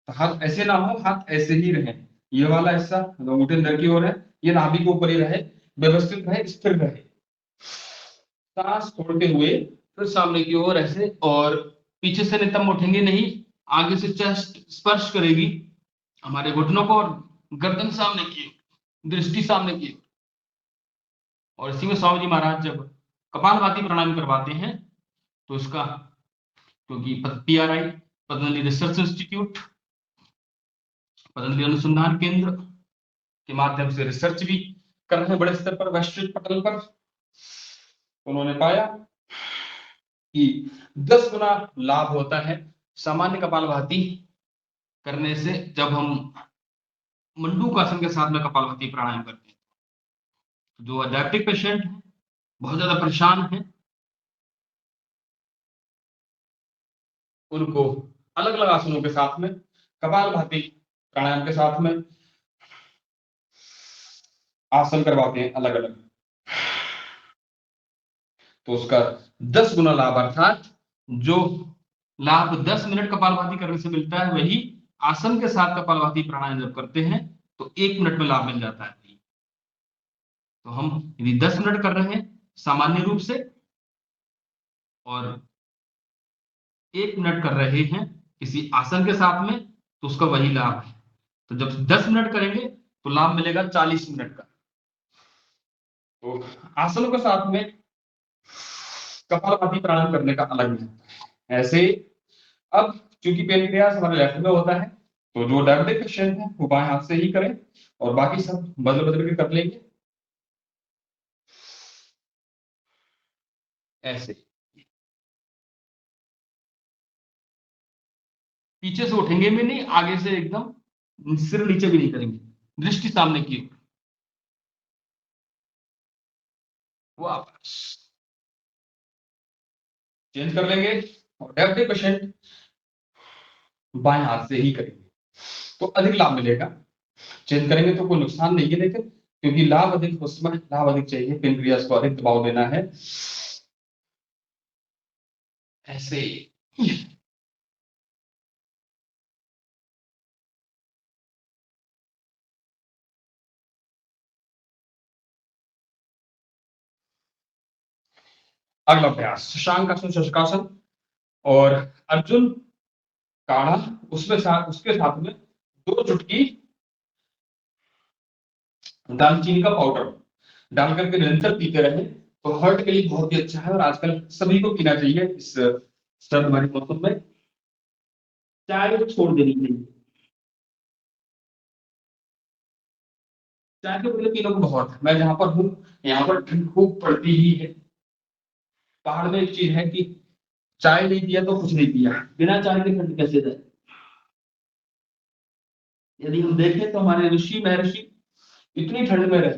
तो हाथ ऐसे ना हो, हाथ ऐसे ही रहे। ये वाला हिस्सा जो अंगूठे अंदर की ओर है ये नाभि के ऊपर ही रहे, व्यवस्थित रहे, स्थिर रहे। सांस छोड़ते हुए फिर सामने की ओर ऐसे, और पीछे से नितंब उठेंगे नहीं, आगे से चेस्ट स्पर्श करेगी हमारे घुटनों को, और गर्दन सामने की ओर, दृष्टि सामने की ओर। और इसी में स्वामी जी महाराज जब कपालभाति प्राणायाम करवाते हैं तो इसका, क्योंकि PRI Patanjali research institute, Patanjali अनुसंधान केंद्र के माध्यम से रिसर्च भी कर रहे हैं बड़े स्तर पर, वैश्विक पटल पर, उन्होंने पाया कि 10 गुना लाभ होता है सामान्य कपालभाति करने से जब हम मंडूकासन के साथ में कपालभाति प्राणायाम करते हैं। जो डायबिटिक पेशेंट है, बहुत ज्यादा परेशान है, उनको अलग अलग आसनों के साथ में, कपालभाति प्राणायाम के साथ में आसन करवाते हैं अलग अलग, तो उसका 10 गुना लाभ, अर्थात जो लाभ 10 मिनट कपालभाति करने से मिलता है वही आसन के साथ कपालभाति प्राणायाम जब करते हैं तो 1 मिनट में लाभ मिल जाता है। तो हम यदि 10 मिनट कर रहे हैं सामान्य रूप से और 1 मिनट कर रहे हैं किसी आसन के साथ में, तो उसका वही लाभ है। तो जब 10 मिनट करेंगे तो लाभ मिलेगा 40 मिनट का। तो आसनों के साथ में कपालभाति प्राणायाम करने का अलग महत्व है। ऐसे अब चूंकि पेनक्रियास हमारे लेफ्ट में होता है, तो जो डायबिटिक पेशेंट है वो बाएं हाथ से ही करें और बाकी सब बदल बदल के कर लेंगे ऐसे। पीछे से उठेंगे भी नहीं, आगे से एकदम सिर नीचे भी नहीं करेंगे, दृष्टि सामने की ओर। वापस चेंज कर लेंगे और डायबिटिक पेशेंट बाएं हाथ से ही करेंगे तो अधिक लाभ मिलेगा। चेंज करेंगे तो कोई नुकसान नहीं है, लेकिन क्योंकि लाभ अधिक, उसमें लाभ अधिक चाहिए, पेनक्रियास को अधिक दबाव देना है ऐसे। अगला अभ्यास शशांकासन, शशकासन और अर्जुन काढ़ा, उसके साथ में 2 चुटकी दालचीनी का पाउडर डाल करके निरंतर पीते रहे तो हार्ट के लिए बहुत ही अच्छा है और आजकल सभी को पीना चाहिए इस सर्द भरे मौसम में। चाय छोड़ देनी चाहिए, चाय के पहले पीने को बहुत है। मैं जहां पर हूँ यहाँ पर ठंड खूब पड़ती ही है। पहाड़ में एक चीज है कि चाय नहीं पिया तो कुछ नहीं पिया, बिना चाय के ठंड कैसे जाए। यदि हम देखें तो हमारे ऋषि महर्षि इतनी ठंड में रहे,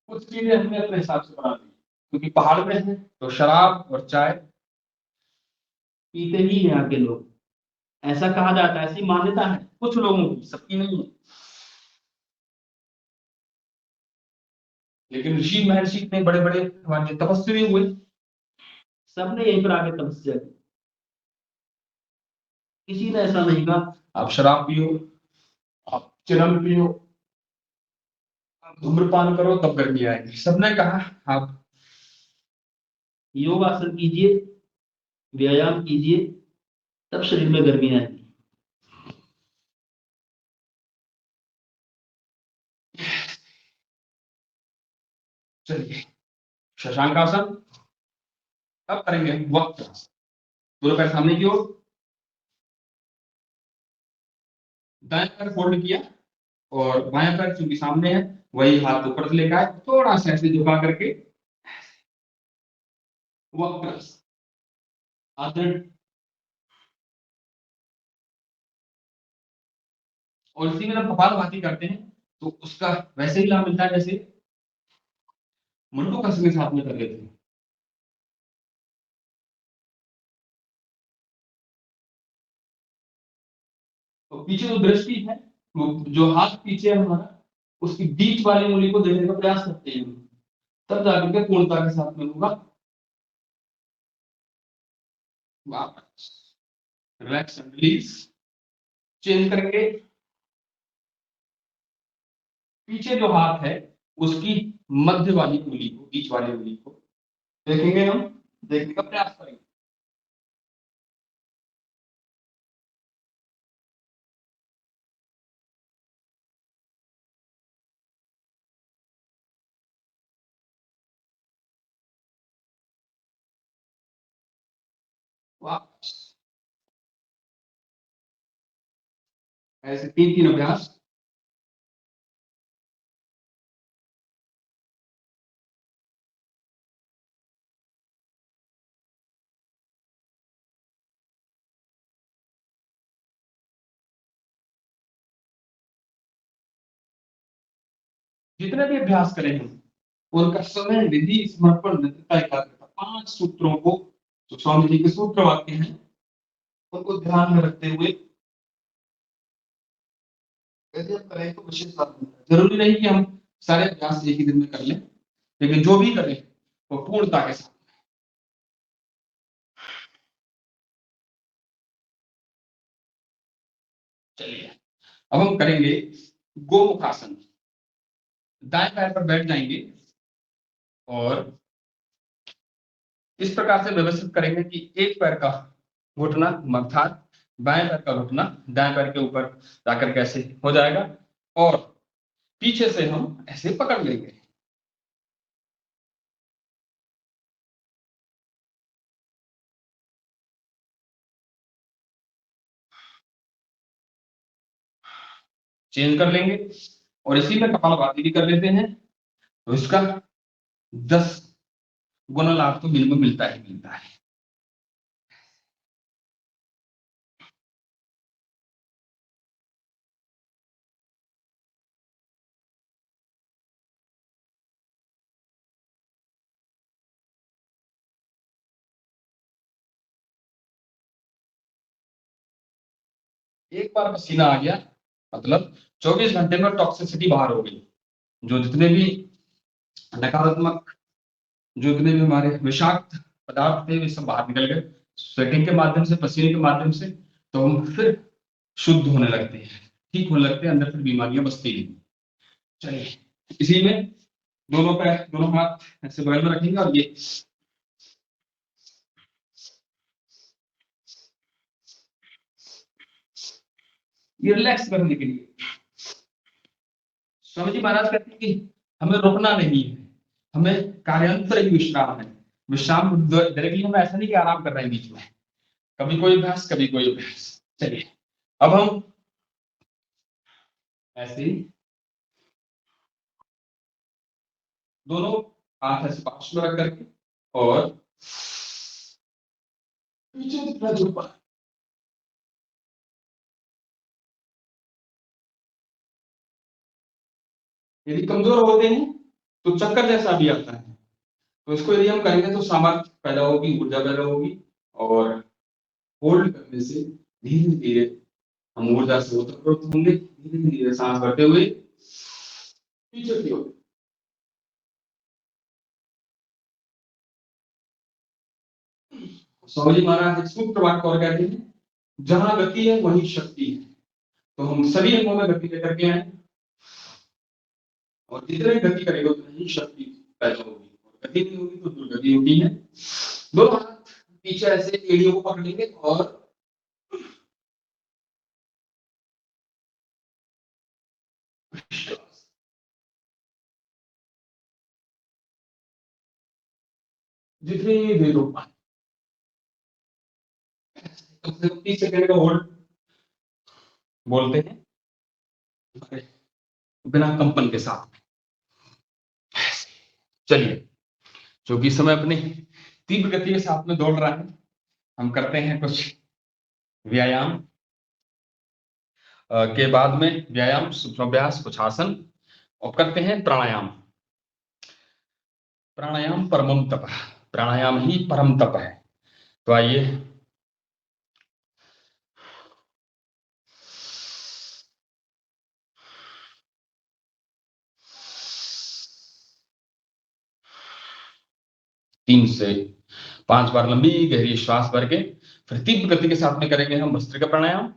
कुछ चीजें हमने अपने हिसाब से बना दी, क्योंकि पहाड़ में है तो शराब और चाय पीते ही यहाँ के लोग, ऐसा कहा जाता है, ऐसी मान्यता है कुछ लोगों की, सबकी नहीं है। लेकिन ऋषि महर्षि इतने बड़े बड़े हमारे तपस्वी हुए, सबने यहीं पर आके तपस्या की, किसी ने ऐसा नहीं कहा आप शराब पियो, आप चिरम पियो, आप धूम्रपान करो तब गर्मी आएगी। सबने कहा आप योगासन कीजिए, व्यायाम कीजिए, तब शरीर में गर्मी आएगी। चलिए शशांकासन, अब करेंगे वक्त, दोनों पैर सामने की ओर, दाएं पैर फोल्ड किया और बाएं पैर चूंकि सामने है वही हाथ ऊपर से लेकर आए, थोड़ा सा ऐसे झुका करके वक्र आसन। और इसी में जब कपालभाति करते हैं तो उसका वैसे ही लाभ मिलता है जैसे मुंडू कसम के साथ में कर लेते हैं। तो पीछे जो दृष्टि है, वो जो हाथ पीछे है हमारा, उसकी बीच वाली उंगली को देखने का प्रयास करते हैं, तब जाकर के पूर्णता के साथ में होगा। वापस रिलैक्स एंड रिलीज, चेंज करके पीछे जो हाथ है उसकी मध्य वाली उंगली को, बीच वाली उंगली को देखेंगे, हम देखने का प्रयास करेंगे। वापस ऐसे 3-3 अभ्यास। जितने भी अभ्यास करें हम, उनका समय, विधि, समर्पण, मित्रता, एकाग्रता, 5 सूत्रों को, जो स्वामी जी के सूत्र वाक्य हैं, उनको ध्यान में रखते हुए यदि हम करें तो विशेष लाभ मिलता है। जरूरी नहीं कि हम सारे अभ्यास एक ही दिन में कर लें, लेकिन जो भी करें वो पूर्णता के साथ। चलिए अब हम करेंगे गोमुखासन। दाएं पैर पर बैठ जाएंगे और इस प्रकार से व्यवस्थित करेंगे कि एक पैर का घुटना अर्थात बाएं पैर का घुटना दाएं पैर के ऊपर जाकर कैसे हो जाएगा और पीछे से हम ऐसे पकड़ लेंगे। चेंज कर लेंगे और इसी में कपालभाति भी कर लेते हैं, तो इसका 10 गुना लाभ तो मिनिमम मिलता ही मिलता है। एक बार पसीना आ गया मतलब 24 घंटे में टॉक्सिसिटी बाहर हो गई। जो जितने भी नकारात्मक, जो जितने भी हमारे विषाक्त पदार्थ थे वे सब बाहर निकल गए स्वेटिंग के माध्यम से, पसीने के माध्यम से। तो हम फिर शुद्ध होने लगते हैं, ठीक होने लगते हैं, अंदर फिर बीमारियां बसती नहीं। चलिए इसी में दोनों पैर, दोनों हाथ ऐसे बगल में रखेंगे और ये रिलैक्स करने के लिए स्वामी जी महाराज कहते हैं कि हमें रुकना नहीं है, हमें कार्यांतर ही विश्राम है। विश्राम डायरेक्टली हम ऐसा नहीं कि आराम कर रहे हैं बीच में, कभी कोई अभ्यास कभी कोई अभ्यास। चलिए अब हम ऐसे ही दोनों हाथ ऐसे पास में रख करके और पीछे दिखना ऊपर। यदि कमजोर होते हैं तो चक्कर जैसा भी आता है, तो इसको यदि हम करेंगे तो सामर्थ्य पैदा होगी, ऊर्जा पैदा होगी और होल्ड करने से धीरे धीरे हम ऊर्जा से ओतप्रोत होंगे, धीरे धीरे सांस भरते हुए पीछे की ओर। स्वामी जी महाराज एक सूत्र वाक्य और कहते हैं, जहां गति है वहीं शक्ति है। तो हम सभी अंगों में गति लेकर के आए और जितने गति करेंगे उतनी ही शक्ति पैदा होगी, और गति नहीं होगी तो दुर्गति होगी है। दोनों हाथ पीछे ऐसे एड़ियों को पकड़ लेंगे और जितनी देर हो पाए कम से कम 30 सेकंड का होल्ड बोलते हैं, बिना कंपन के साथ। चलिए क्योंकि समय अपने तीव्र गति के साथ में दौड़ रहा है, हम करते हैं कुछ व्यायाम। के बाद में व्यायाम, सूक्ष्माभ्यास, कुछ आसन और करते हैं प्राणायाम। प्राणायाम परमम तप, प्राणायाम ही परम तप है। तो आइए तीन से 5 बार लंबी गहरी श्वास भर के फिर तीव्र गति के साथ में करेंगे हम भस्त्रिका प्राणायाम।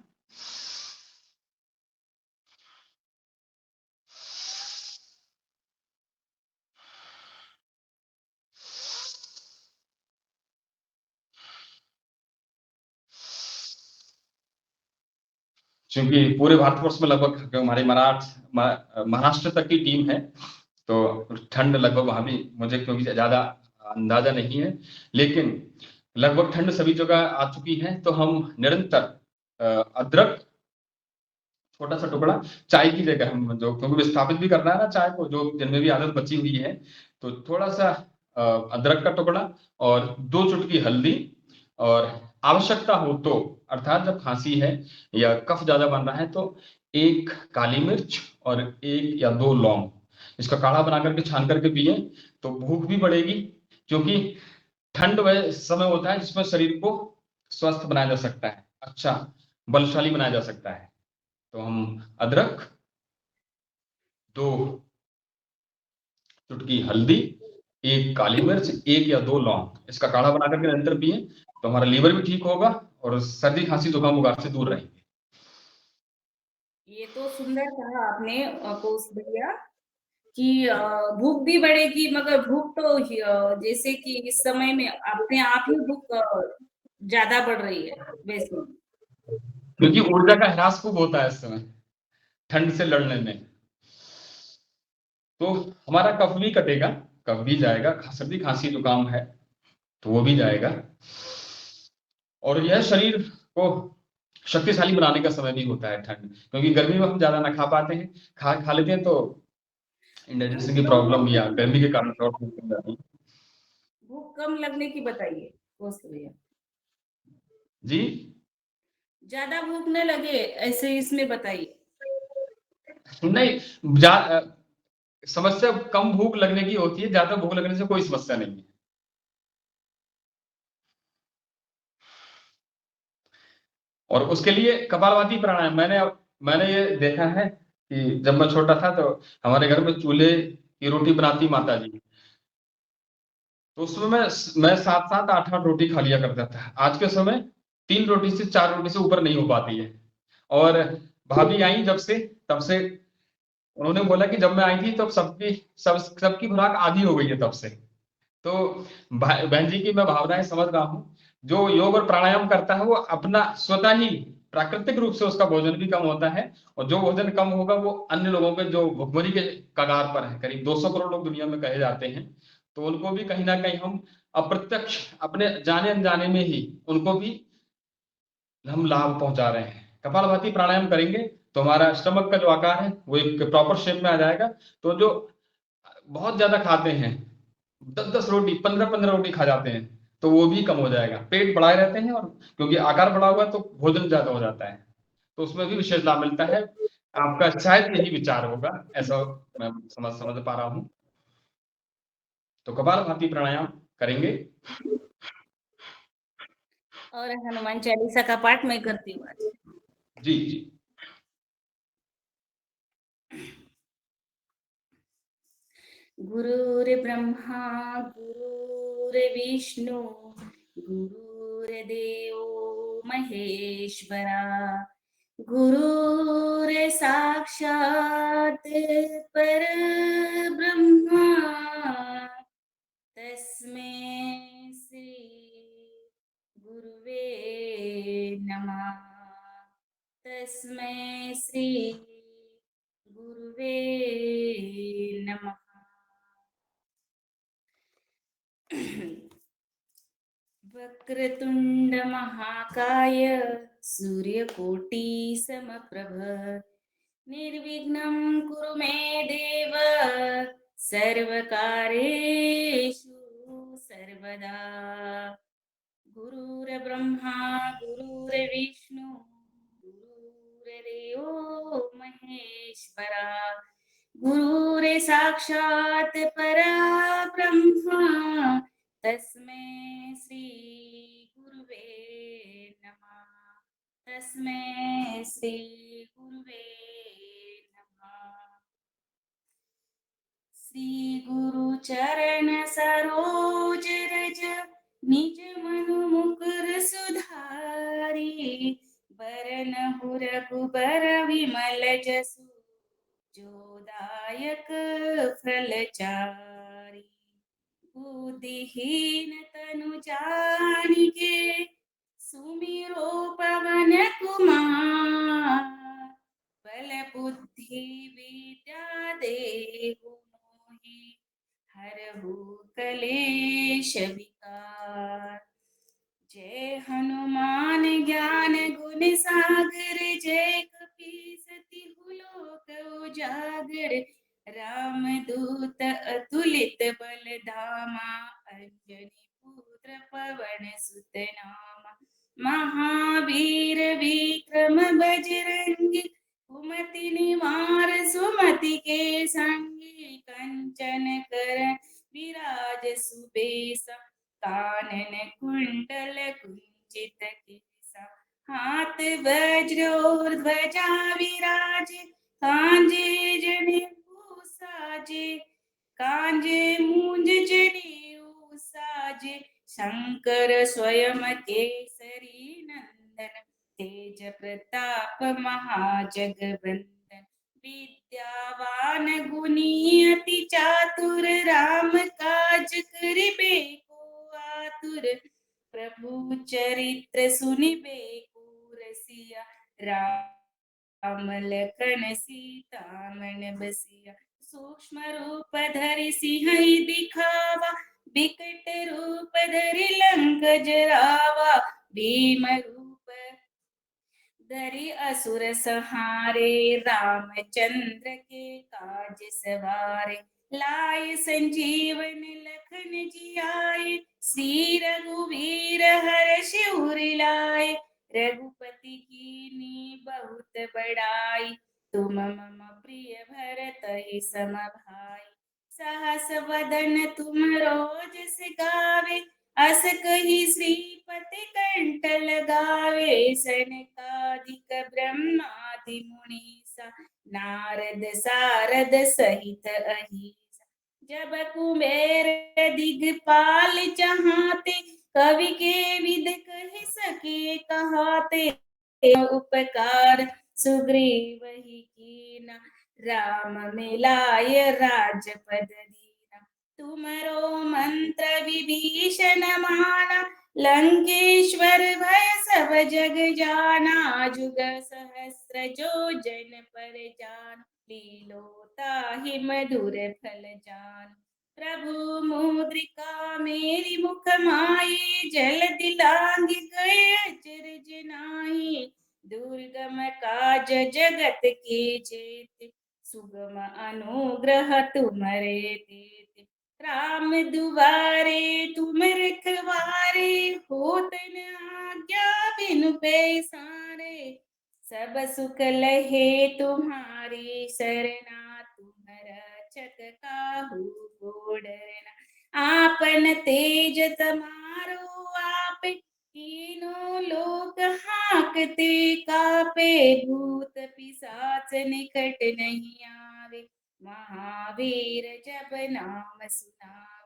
क्योंकि पूरे भारतवर्ष में लगभग हमारे महाराष्ट्र तक की टीम है, तो ठंड लगभग वहां भी मुझे क्योंकि ज्यादा अंदाजा नहीं है, लेकिन लगभग ठंड सभी जगह आ चुकी है, तो हम निरंतर अदरक छोटा सा टुकड़ा, चाय की जगह हम जो, क्योंकि विस्थापित भी करना है ना चाय को, जो जिनमें भी आदत बची हुई है, तो थोड़ा सा अदरक का टुकड़ा और 2 चुटकी हल्दी, और आवश्यकता हो तो, अर्थात जब खांसी है या कफ ज्यादा बन रहा है तो 1 काली मिर्च और 1 या 2 लौंग, इसका काढ़ा बना करके छान करके पिए तो भूख भी बढ़ेगी, क्योंकि ठंड वह समय होता है जिसमें शरीर को स्वस्थ बनाया जा सकता है, अच्छा बलशाली बनाया जा सकता है। तो हम अदरक, 2 चुटकी हल्दी, 1 काली मिर्च, 1 या 2 लौंग, इसका काढ़ा बना करके निरंतर पिए तो हमारा लीवर भी ठीक होगा और सर्दी खांसी जुकाम बुखार से दूर रहेंगे। ये तो सुंदर कहा आपने कौश भैया कि भूख भी बढ़ेगी, मगर भूख तो जैसे कि इस समय में अपने आप ही भूख ज्यादा बढ़ रही है वैसे। क्योंकि ऊर्जा का ह्रास खूब होता है इस समय ठंड से लड़ने में, तो हमारा कफ भी कटेगा, कफ भी जाएगा, सर्दी खांसी जुकाम है तो वो भी जाएगा, और यह शरीर को शक्तिशाली बनाने का समय भी होता है ठंड, क्योंकि गर्मी में हम ज्यादा ना खा पाते हैं, खा लेते हैं तो इंडाइजेशन की प्रॉब्लम या गर्मी के कारण प्रॉब्लम हो जाती है। भूख कम लगने की बताइए कौश भैया। जी, ज्यादा भूख न लगे ऐसे इसमें बताइए। नहीं, समस्या कम भूख लगने की होती है, ज्यादा भूख लगने से कोई समस्या नहीं है। और उसके लिए कपालभाति प्राणायाम, मैंने ये देखा है कि जब मैं छोटा था तो हमारे घर में चूल्हे की रोटी बनाती माता जी, तो उसमें मैं 7-7 8-8 रोटी खा लिया करता था। आज के समय 3 रोटी से 4 रोटी से ऊपर नहीं हो पाती है। और भाभी आई जब से, तब से उन्होंने बोला कि जब मैं आई थी तब सबकी खुराक आधी हो गई है तब से। तो बहन जी की मैं भावनाएं समझ रहा हूँ। जो योग और प्राणायाम करता है वो अपना स्वतः ही प्राकृतिक रूप से उसका भोजन भी कम होता है, और जो भोजन कम होगा वो अन्य लोगों के जो भुखमरी के कगार पर है, करीब 200 करोड़ लोग दुनिया में कहे जाते हैं, तो उनको भी कहीं ना कहीं हम अप्रत्यक्ष अपने जाने अनजाने में ही उनको भी हम लाभ पहुंचा रहे हैं। कपालभाति प्राणायाम करेंगे तो हमारा स्टमक का जो आकार है वो एक प्रॉपर शेप में आ जाएगा। तो जो बहुत ज्यादा खाते हैं, 10-10 रोटी, 15-15 रोटी खा जाते हैं, तो वो भी कम हो जाएगा, पेट बढ़ाए रहते हैं, और क्योंकि आकार बढ़ा हुआ है तो भोजन ज्यादा हो जाता है, तो उसमें भी विशेष लाभ मिलता है। आपका शायद यही विचार होगा, ऐसा मैं समझ पा रहा हूँ। तो कपालभाति प्राणायाम करेंगे। और हनुमान चालीसा का पाठ मैं करती हूँ आज। जी जी। गुरुर्ब्रह्मा गुरुर्विष्णु गुरुर्देवो महेश्वरा, गुरुर्साक्षात् परब्रह्मा, तस्मै श्री गुरुवे नमः। तस्मै श्री गुरुवे नमः। वक्रतुंड महाकाय सूर्यकोटि समप्रभ, निर्विघ्नं कुरु मे देव सर्वकार्येषु सर्वदा। गुरुर्ब्रह्मा गुरुर्विष्णु गुरुर्देवो महेश्वरा, गुरुरे साक्षात् परब्रह्मा, तस्मै श्री गुरुवे नमः। तस्मै श्री गुरुवे नमः। श्री गुरु चरण सरोज रज निज मनु मुकुर सुधारी, बरनहु रघुबर विमल जसु, जो दायक फलचारी। बुद्धिहीन तनु जानिके, सुमिरो पवन कुमार, बल बुद्धि विद्या देहु मोहि, हरहु कलेश विकार। जय हनुमान ज्ञान गुण सागर, जय कपीसति लोक उजागर, राम दूत अतुलित बल धामा, अंजनी पुत्र पवन सुत नामा, महावीर विक्रम बजरंगी, कुमति निवार सुमति के संगी, कंचन करण विराज सुबेसा, कानन कुंडल कुंचित केसा, हाथ वज्र और ध्वजा विराजे, कांजे जनेऊ साजे, कांजे मूंज जनेऊ साजे, शंकर स्वयं केसरी नंदन, तेज प्रताप महाजगवंदन, विद्यावान गुणी अति चातुर, राम काज करिबे को आतुर, प्रभु चरित्र सुनिबे को रसिया, राम लखन सीता मन बसिया, सूक्ष्म रूप धरि सिंह दिखावा, विकट रूप धरि लंक जरावा, भीम रूप धरि असुर संहारे, रामचंद्र के काज सवारे, लाए संजीवन लखन जियाए, श्री रघुवीर हर्ष उर लाए, रघुपति कीन्ही बहुत बड़ाई, तुम मम प्रिय भरत सम भाई, सहस वदन तुम रोजस गावे, अस कही श्रीपति कंठ लगावे, सनकादिक ब्रह्मादि मुनीसा, नारद सारद सहित अहिसा, जब कुबेर दिगपाल चहाते, कवि के विद कहि सके कहाते, उपकार सुग्रीव ही कीना, राम मिलाय राजपद दीना, तुमरो मंत्र विभीषण माना, लंकेश्वर भय सब जग जाना, जुग सहस्र जो जन पर जान, लीलो ताहि मधुर फल जान, प्रभु मुद्रिका मेरी मुख माही, जल दिलांग गए अचरज नाही, दुर्गम काज जगत के जेते, सुगम अनुग्रह तुम्हारे तेते, राम दुआरे तुम रखवारे, होत न आज्ञा बिनु पैसारे, सब सुख लहे तुम्हारी सरना, तुम रक्षक काहू को डरना, आपन तेज तमारो आपे, तीनों लोक हांकते कापे, भूत पिशाच निकट नहीं आवे, महावीर जब नाम सुनावे,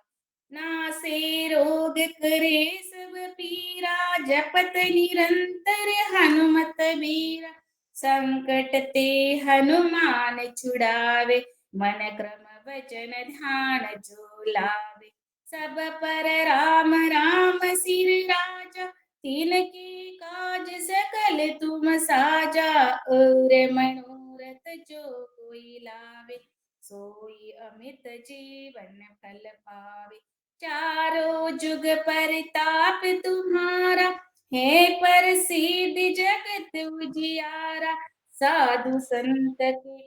नासे रोग करे सब पीरा, जपत निरंतर हनुमत बीरा, संकट ते हनुमान छुड़ावे, मन क्रम वचन ध्यान जो लावे, सब पर राम राम सिर राजा, तिनके काज सकल तुम साजा, और मनोरथ जो कोई लावे, सोई अमित जीवन फल पावे, चारों जुग परताप तुम्हारा, है प्रसिद्ध जगत उजियारा, साधु संत के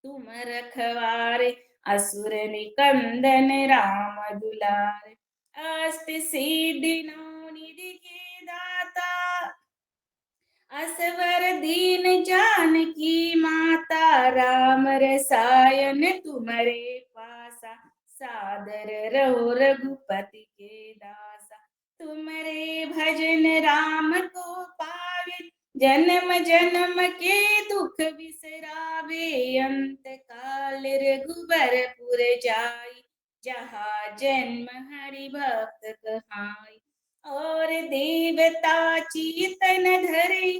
तुम रखवारे, असुर निकंदन राम दुलारे, अष्ट सिद्धि नौ निधि के दाता, असवर दीन जानकी माता, राम रसायन तुम्हारे पासा, सादर रहो रघुपति के दासा, तुम्हारे भजन राम को पावे, जन्म जन्म के दुख बिसरावे, अंत काल रघुबरपुर जाई, जहाँ जन्म हरि भक्त कहाई, और देवता चीतन धरे,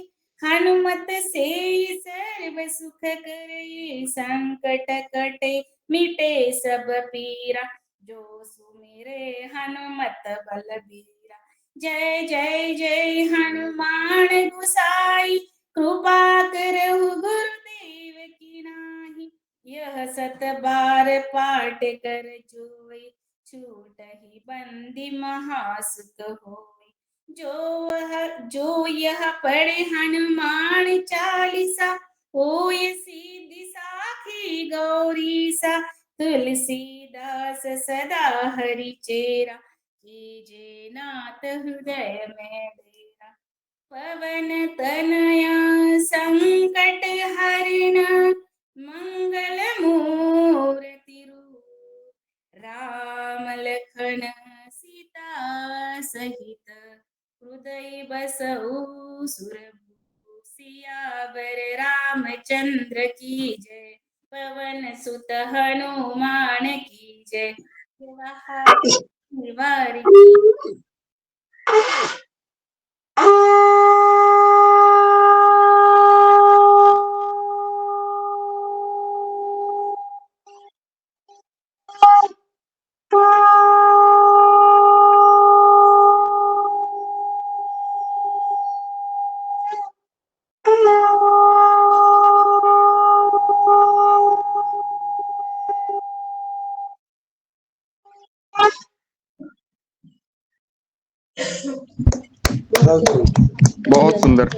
हनुमत से सर्व सुख करे, संकट कटे मिटे सब पीरा, जो सुमिरे हनुमत बलबीरा, जय जय जय हनुमान गुसाई, कृपा करहु गुरुदेव की नाही, यह सत बार पाठ कर जोई, छूटहि बंदी महासुख होई, जो यह पढ़े हनुमान चालीसा, होय सिद्धि साखी गौरीसा। तुलसीदास सदा हरि चेरा, कीजे नाथ हृदय में डेरा। पवन तनया संकट हरण, मंगल मूर्ति रूप। राम लखन सीता सहित, हृदय बसहु सुरभूप। सियावर रामचंद्र की जय, पवन सुत हनुमान की जय। निवार की। बहुत सुंदर।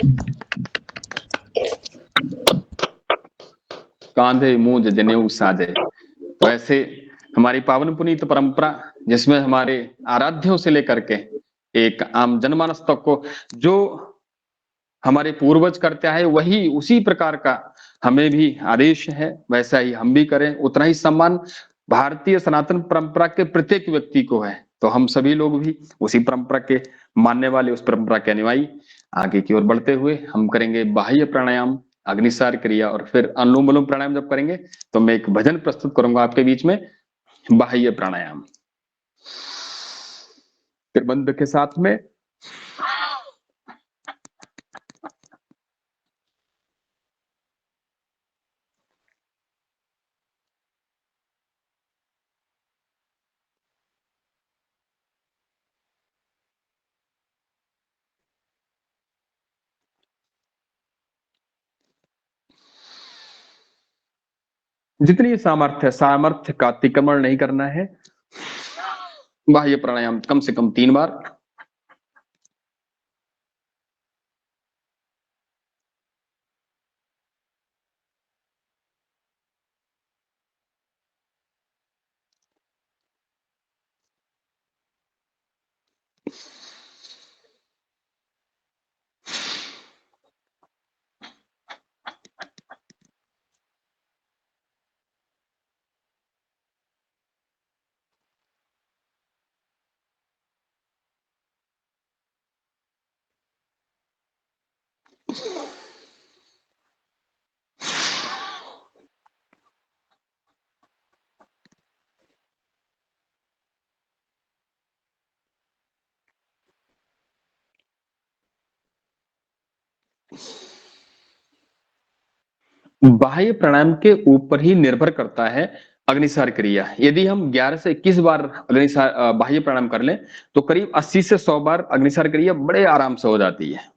कांधे मूंज जनेऊ साजे। तो ऐसे हमारी पावन पुनीत परंपरा, जिसमें हमारे आराध्यों से लेकर के एक आम जनमानस तक को जो हमारे पूर्वज करते आए, वही उसी प्रकार का हमें भी आदेश है, वैसा ही हम भी करें। उतना ही सम्मान भारतीय सनातन परंपरा के प्रत्येक व्यक्ति को है। तो हम सभी लोग भी उसी परंपरा के मानने वाले, उस परंपरा के अनुयायी आगे की ओर बढ़ते हुए हम करेंगे बाह्य प्राणायाम, अग्निसार क्रिया, और फिर अनुलोम विलोम प्राणायाम जब करेंगे तो मैं एक भजन प्रस्तुत करूंगा आपके बीच में, बाह्य प्राणायाम। फिर बंद के साथ में जितनी सामर्थ्य, सामर्थ्य का अतिक्रमण नहीं करना है। बाह्य प्राणायाम कम से कम 3 बार। बाह्य प्राणायाम के ऊपर ही निर्भर करता है अग्निसार क्रिया। यदि हम 11 से 21 बार अग्निसार बाह्य प्राणायाम कर लें तो करीब 80 से 100 बार अग्निसार क्रिया बड़े आराम से हो जाती है।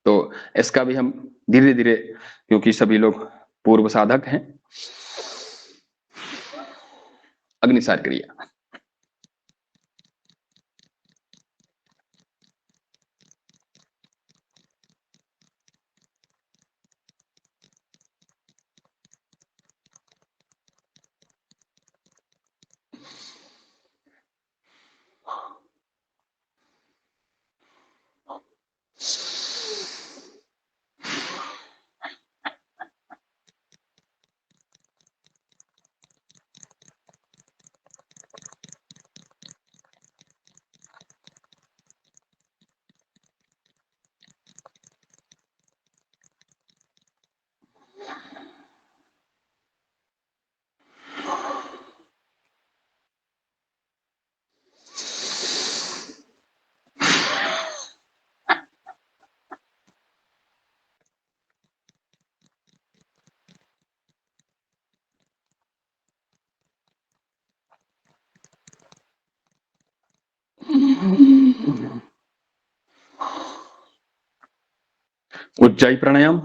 तो इसका भी हम धीरे धीरे, क्योंकि सभी लोग पूर्व साधक हैं। अग्निसार क्रिया। उज्जाई प्राणायाम।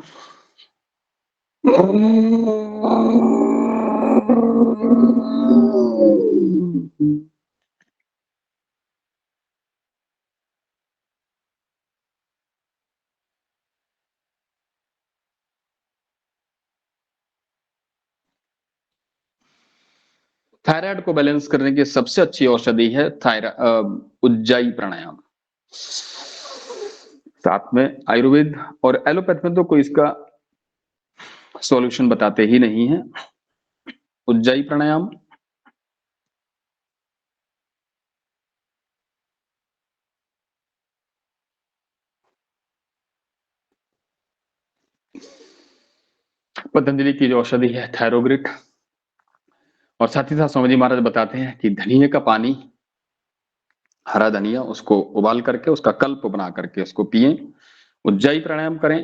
थायराइड को बैलेंस करने की सबसे अच्छी औषधि है उज्जाई प्राणायाम। साथ में आयुर्वेद और एलोपैथ में तो कोई इसका सॉल्यूशन बताते ही नहीं है। उज्जाई प्राणायाम पतंजलि की जो औषधि है थायरोग्रिट। और साथ ही साथ स्वामी जी महाराज बताते हैं कि धनिये का पानी, हरा धनिया, उसको उबाल करके उसका कल्प बना करके उसको पिए, उज्जाई प्राणायाम करें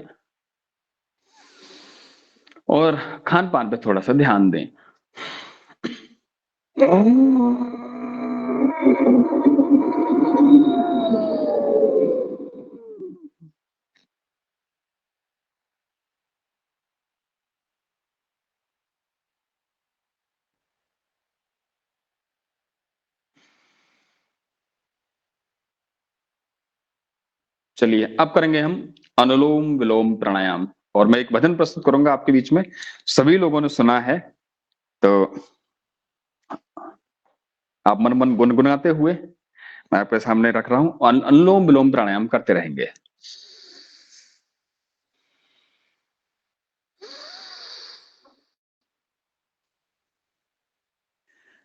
और खान पान पे थोड़ा सा ध्यान दें। चलिए अब करेंगे हम अनुलोम विलोम प्राणायाम, और मैं एक भजन प्रस्तुत करूंगा आपके बीच में। सभी लोगों ने सुना है, तो आप मन मन गुनगुनाते हुए मैं आपके सामने रख रहा हूं, अनुलोम विलोम प्राणायाम करते रहेंगे।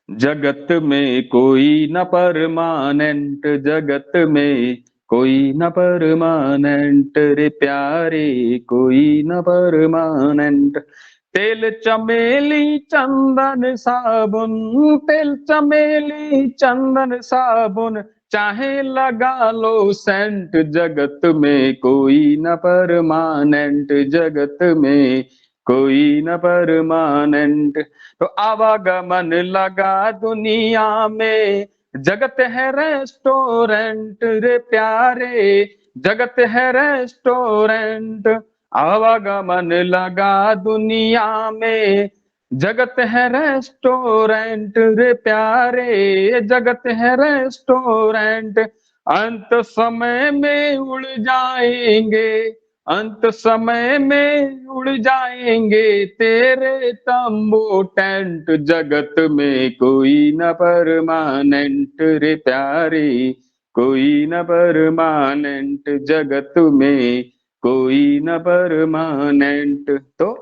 जगत में कोई न परमानेंट, जगत में कोई न परमानेंट रे प्यारे, कोई न परमानेंट। तेल चमेली चंदन साबुन, तेल चमेली चंदन साबुन, चाहे लगा लो सेंट, जगत में कोई न परमानेंट, जगत में कोई न परमानेंट। तो आवागमन लगा दुनिया में, जगत है रेस्टोरेंट रे प्यारे, जगत है रेस्टोरेंट। आवागमन लगा दुनिया में, जगत है रेस्टोरेंट रे प्यारे, जगत है रेस्टोरेंट। अंत समय में उड़ जाएंगे, अंत समय में उड़ जाएंगे तेरे तंबू टेंट, जगत में कोई न परमानेंट रे प्यारे, कोई न परमानेंट, जगत में कोई न परमानेंट। तो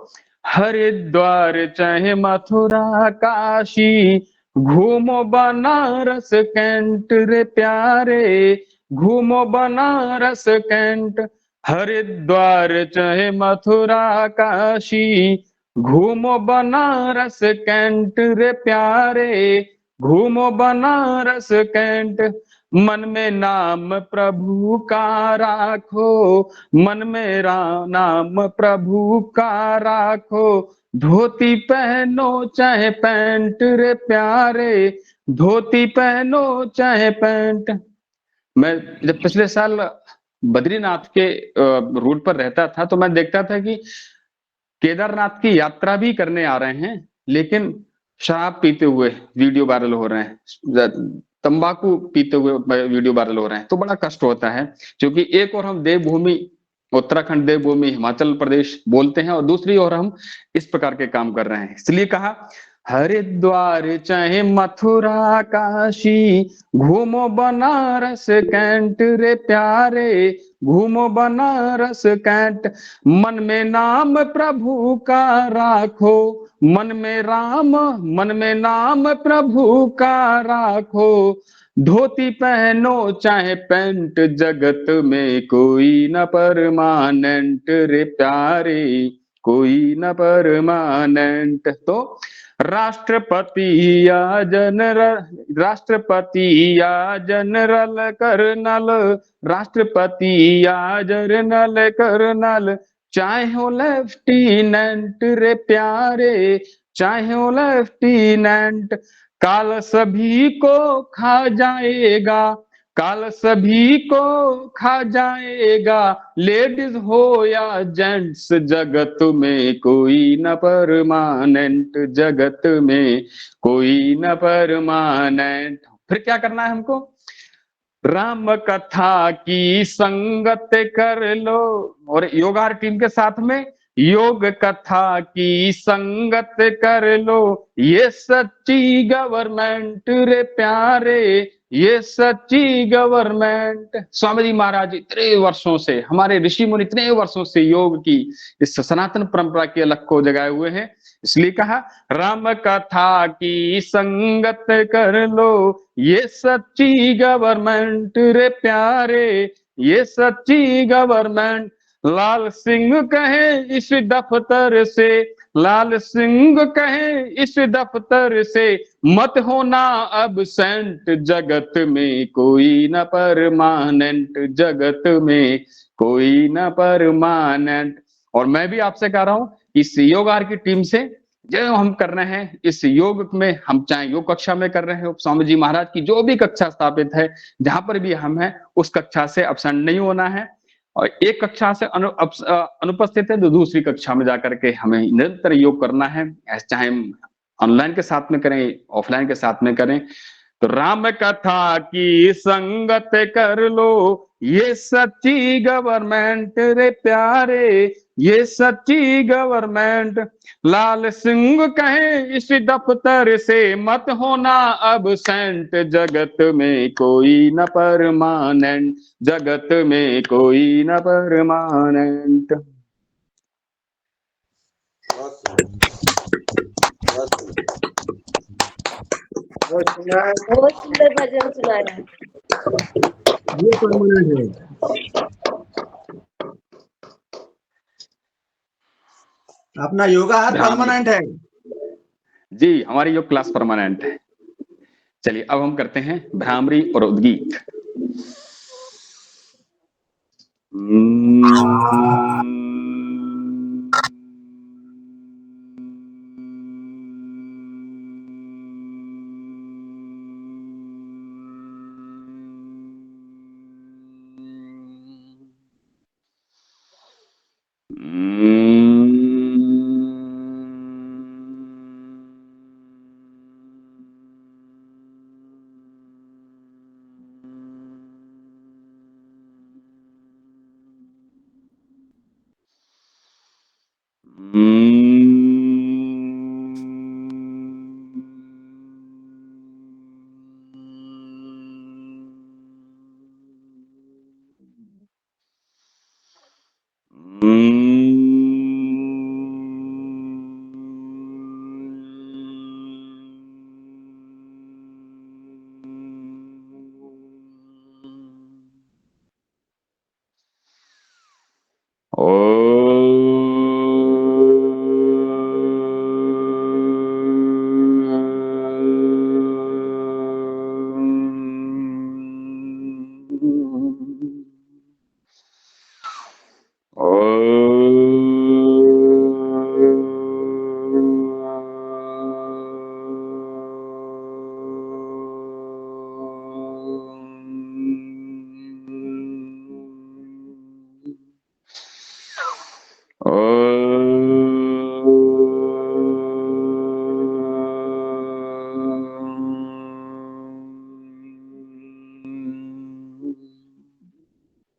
हरिद्वार चाहे मथुरा काशी, घूमो बनारस कैंट रे प्यारे, घूमो बनारस कैंट। हरिद्वार चाहे मथुरा काशी, घूमो बनारस कैंट रे प्यारे, घूमो बनारस कैंट। मन में नाम प्रभु का राखो, मन में नाम प्रभु का राखो, धोती पहनो चाहे पैंट रे प्यारे, धोती पहनो चाहे पैंट। मैं जब पिछले साल बद्रीनाथ के रूट पर रहता था, तो मैं देखता था कि केदारनाथ की यात्रा भी करने आ रहे हैं, लेकिन शराब पीते हुए वीडियो वायरल हो रहे हैं, तंबाकू पीते हुए वीडियो वायरल हो रहे हैं। तो बड़ा कष्ट होता है, क्योंकि एक और हम देवभूमि उत्तराखंड, देवभूमि हिमाचल प्रदेश बोलते हैं, और दूसरी ओर हम इस प्रकार के काम कर रहे हैं। इसलिए कहा हरिद्वार चाहे मथुरा काशी, घूमो बनारस कैंट रे प्यारे, घूमो बनारस कैंट। मन में नाम प्रभु का राखो, मन में राम, मन में नाम प्रभु का राखो, धोती पहनो चाहे पैंट, जगत में कोई न परमानेंट रे प्यारे, कोई न परमानेंट। तो राष्ट्रपति या जनरल, राष्ट्रपति या जनरल कर्नल, राष्ट्रपति या जनरल कर्नल, चाहे हो लेफ्टिनेंट रे प्यारे, चाहे हो लेफ्टिनेंट। काल सभी को खा जाएगा, काल सभी को खा जाएगा, लेडीज हो या जेंट्स, जगत में कोई न परमानेंट, जगत में कोई न परमानेंट। फिर क्या करना है हमको? राम कथा की संगत कर लो, और योगा टीम के साथ में योग कथा की संगत कर लो, ये सच्ची गवर्नमेंट रे प्यारे, ये सच्ची गवर्नमेंट। स्वामी जी महाराज इतने वर्षों से, हमारे ऋषि मुनि इतने वर्षों से योग की इस सनातन परंपरा के अलख को जगाए हुए हैं, इसलिए कहा राम कथा की संगत कर लो, ये सच्ची गवर्नमेंट रे प्यारे, ये सच्ची गवर्नमेंट। लाल सिंह कहे इस दफ्तर से, लाल सिंह कहे इस दफ्तर से, मत होना अब सेंट, जगत में कोई न परमानेंट, जगत में कोई न परमानेंट। और मैं भी आपसे कह रहा हूं, इस योगार की टीम से जो हम कर रहे हैं, इस योग में हम चाहे योग कक्षा में कर रहे हैं, स्वामी जी महाराज की जो भी कक्षा स्थापित है, जहां पर भी हम हैं, उस कक्षा से अब्सेंट नहीं होना है। और एक कक्षा से अनुपस्थित है तो दूसरी कक्षा में जाकर के हमें निरंतर योग करना है, चाहे ऑनलाइन के साथ में करें, ऑफलाइन के साथ में करें। तो राम कथा की संगत कर लो, ये सच्ची गवर्नमेंट रे प्यारे, ये सच्ची गवर्नमेंट। लाल सिंह कहे इस दफ्तर से, मत होना अब सेंट, जगत में कोई न परमानेंट, जगत में कोई न परमानेंट। बहुत सुंदर। बहुत सुंदर भजन सुना रहे हैं। ये परमानेंट है, अपना योगा हर परमानेंट है। जी, हमारी योग क्लास परमानेंट है। चलिए अब हम करते हैं भ्रामरी और उद्गीत।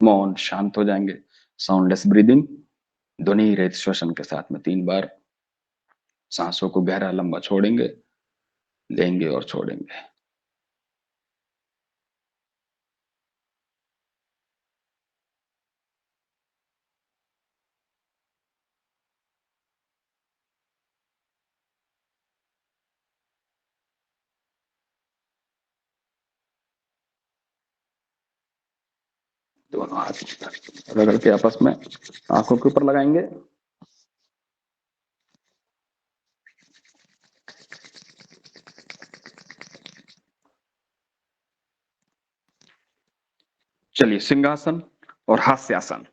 मौन, शांत हो जाएंगे। साउंडलेस ब्रीदिंग, ध्वनि रहित श्वसन के साथ में 3 बार सांसों को गहरा लंबा छोड़ेंगे, लेंगे और छोड़ेंगे। दोनों हाथ रगड़ के आपस में आंखों के ऊपर लगाएंगे। चलिए सिंहासन और हास्यासन।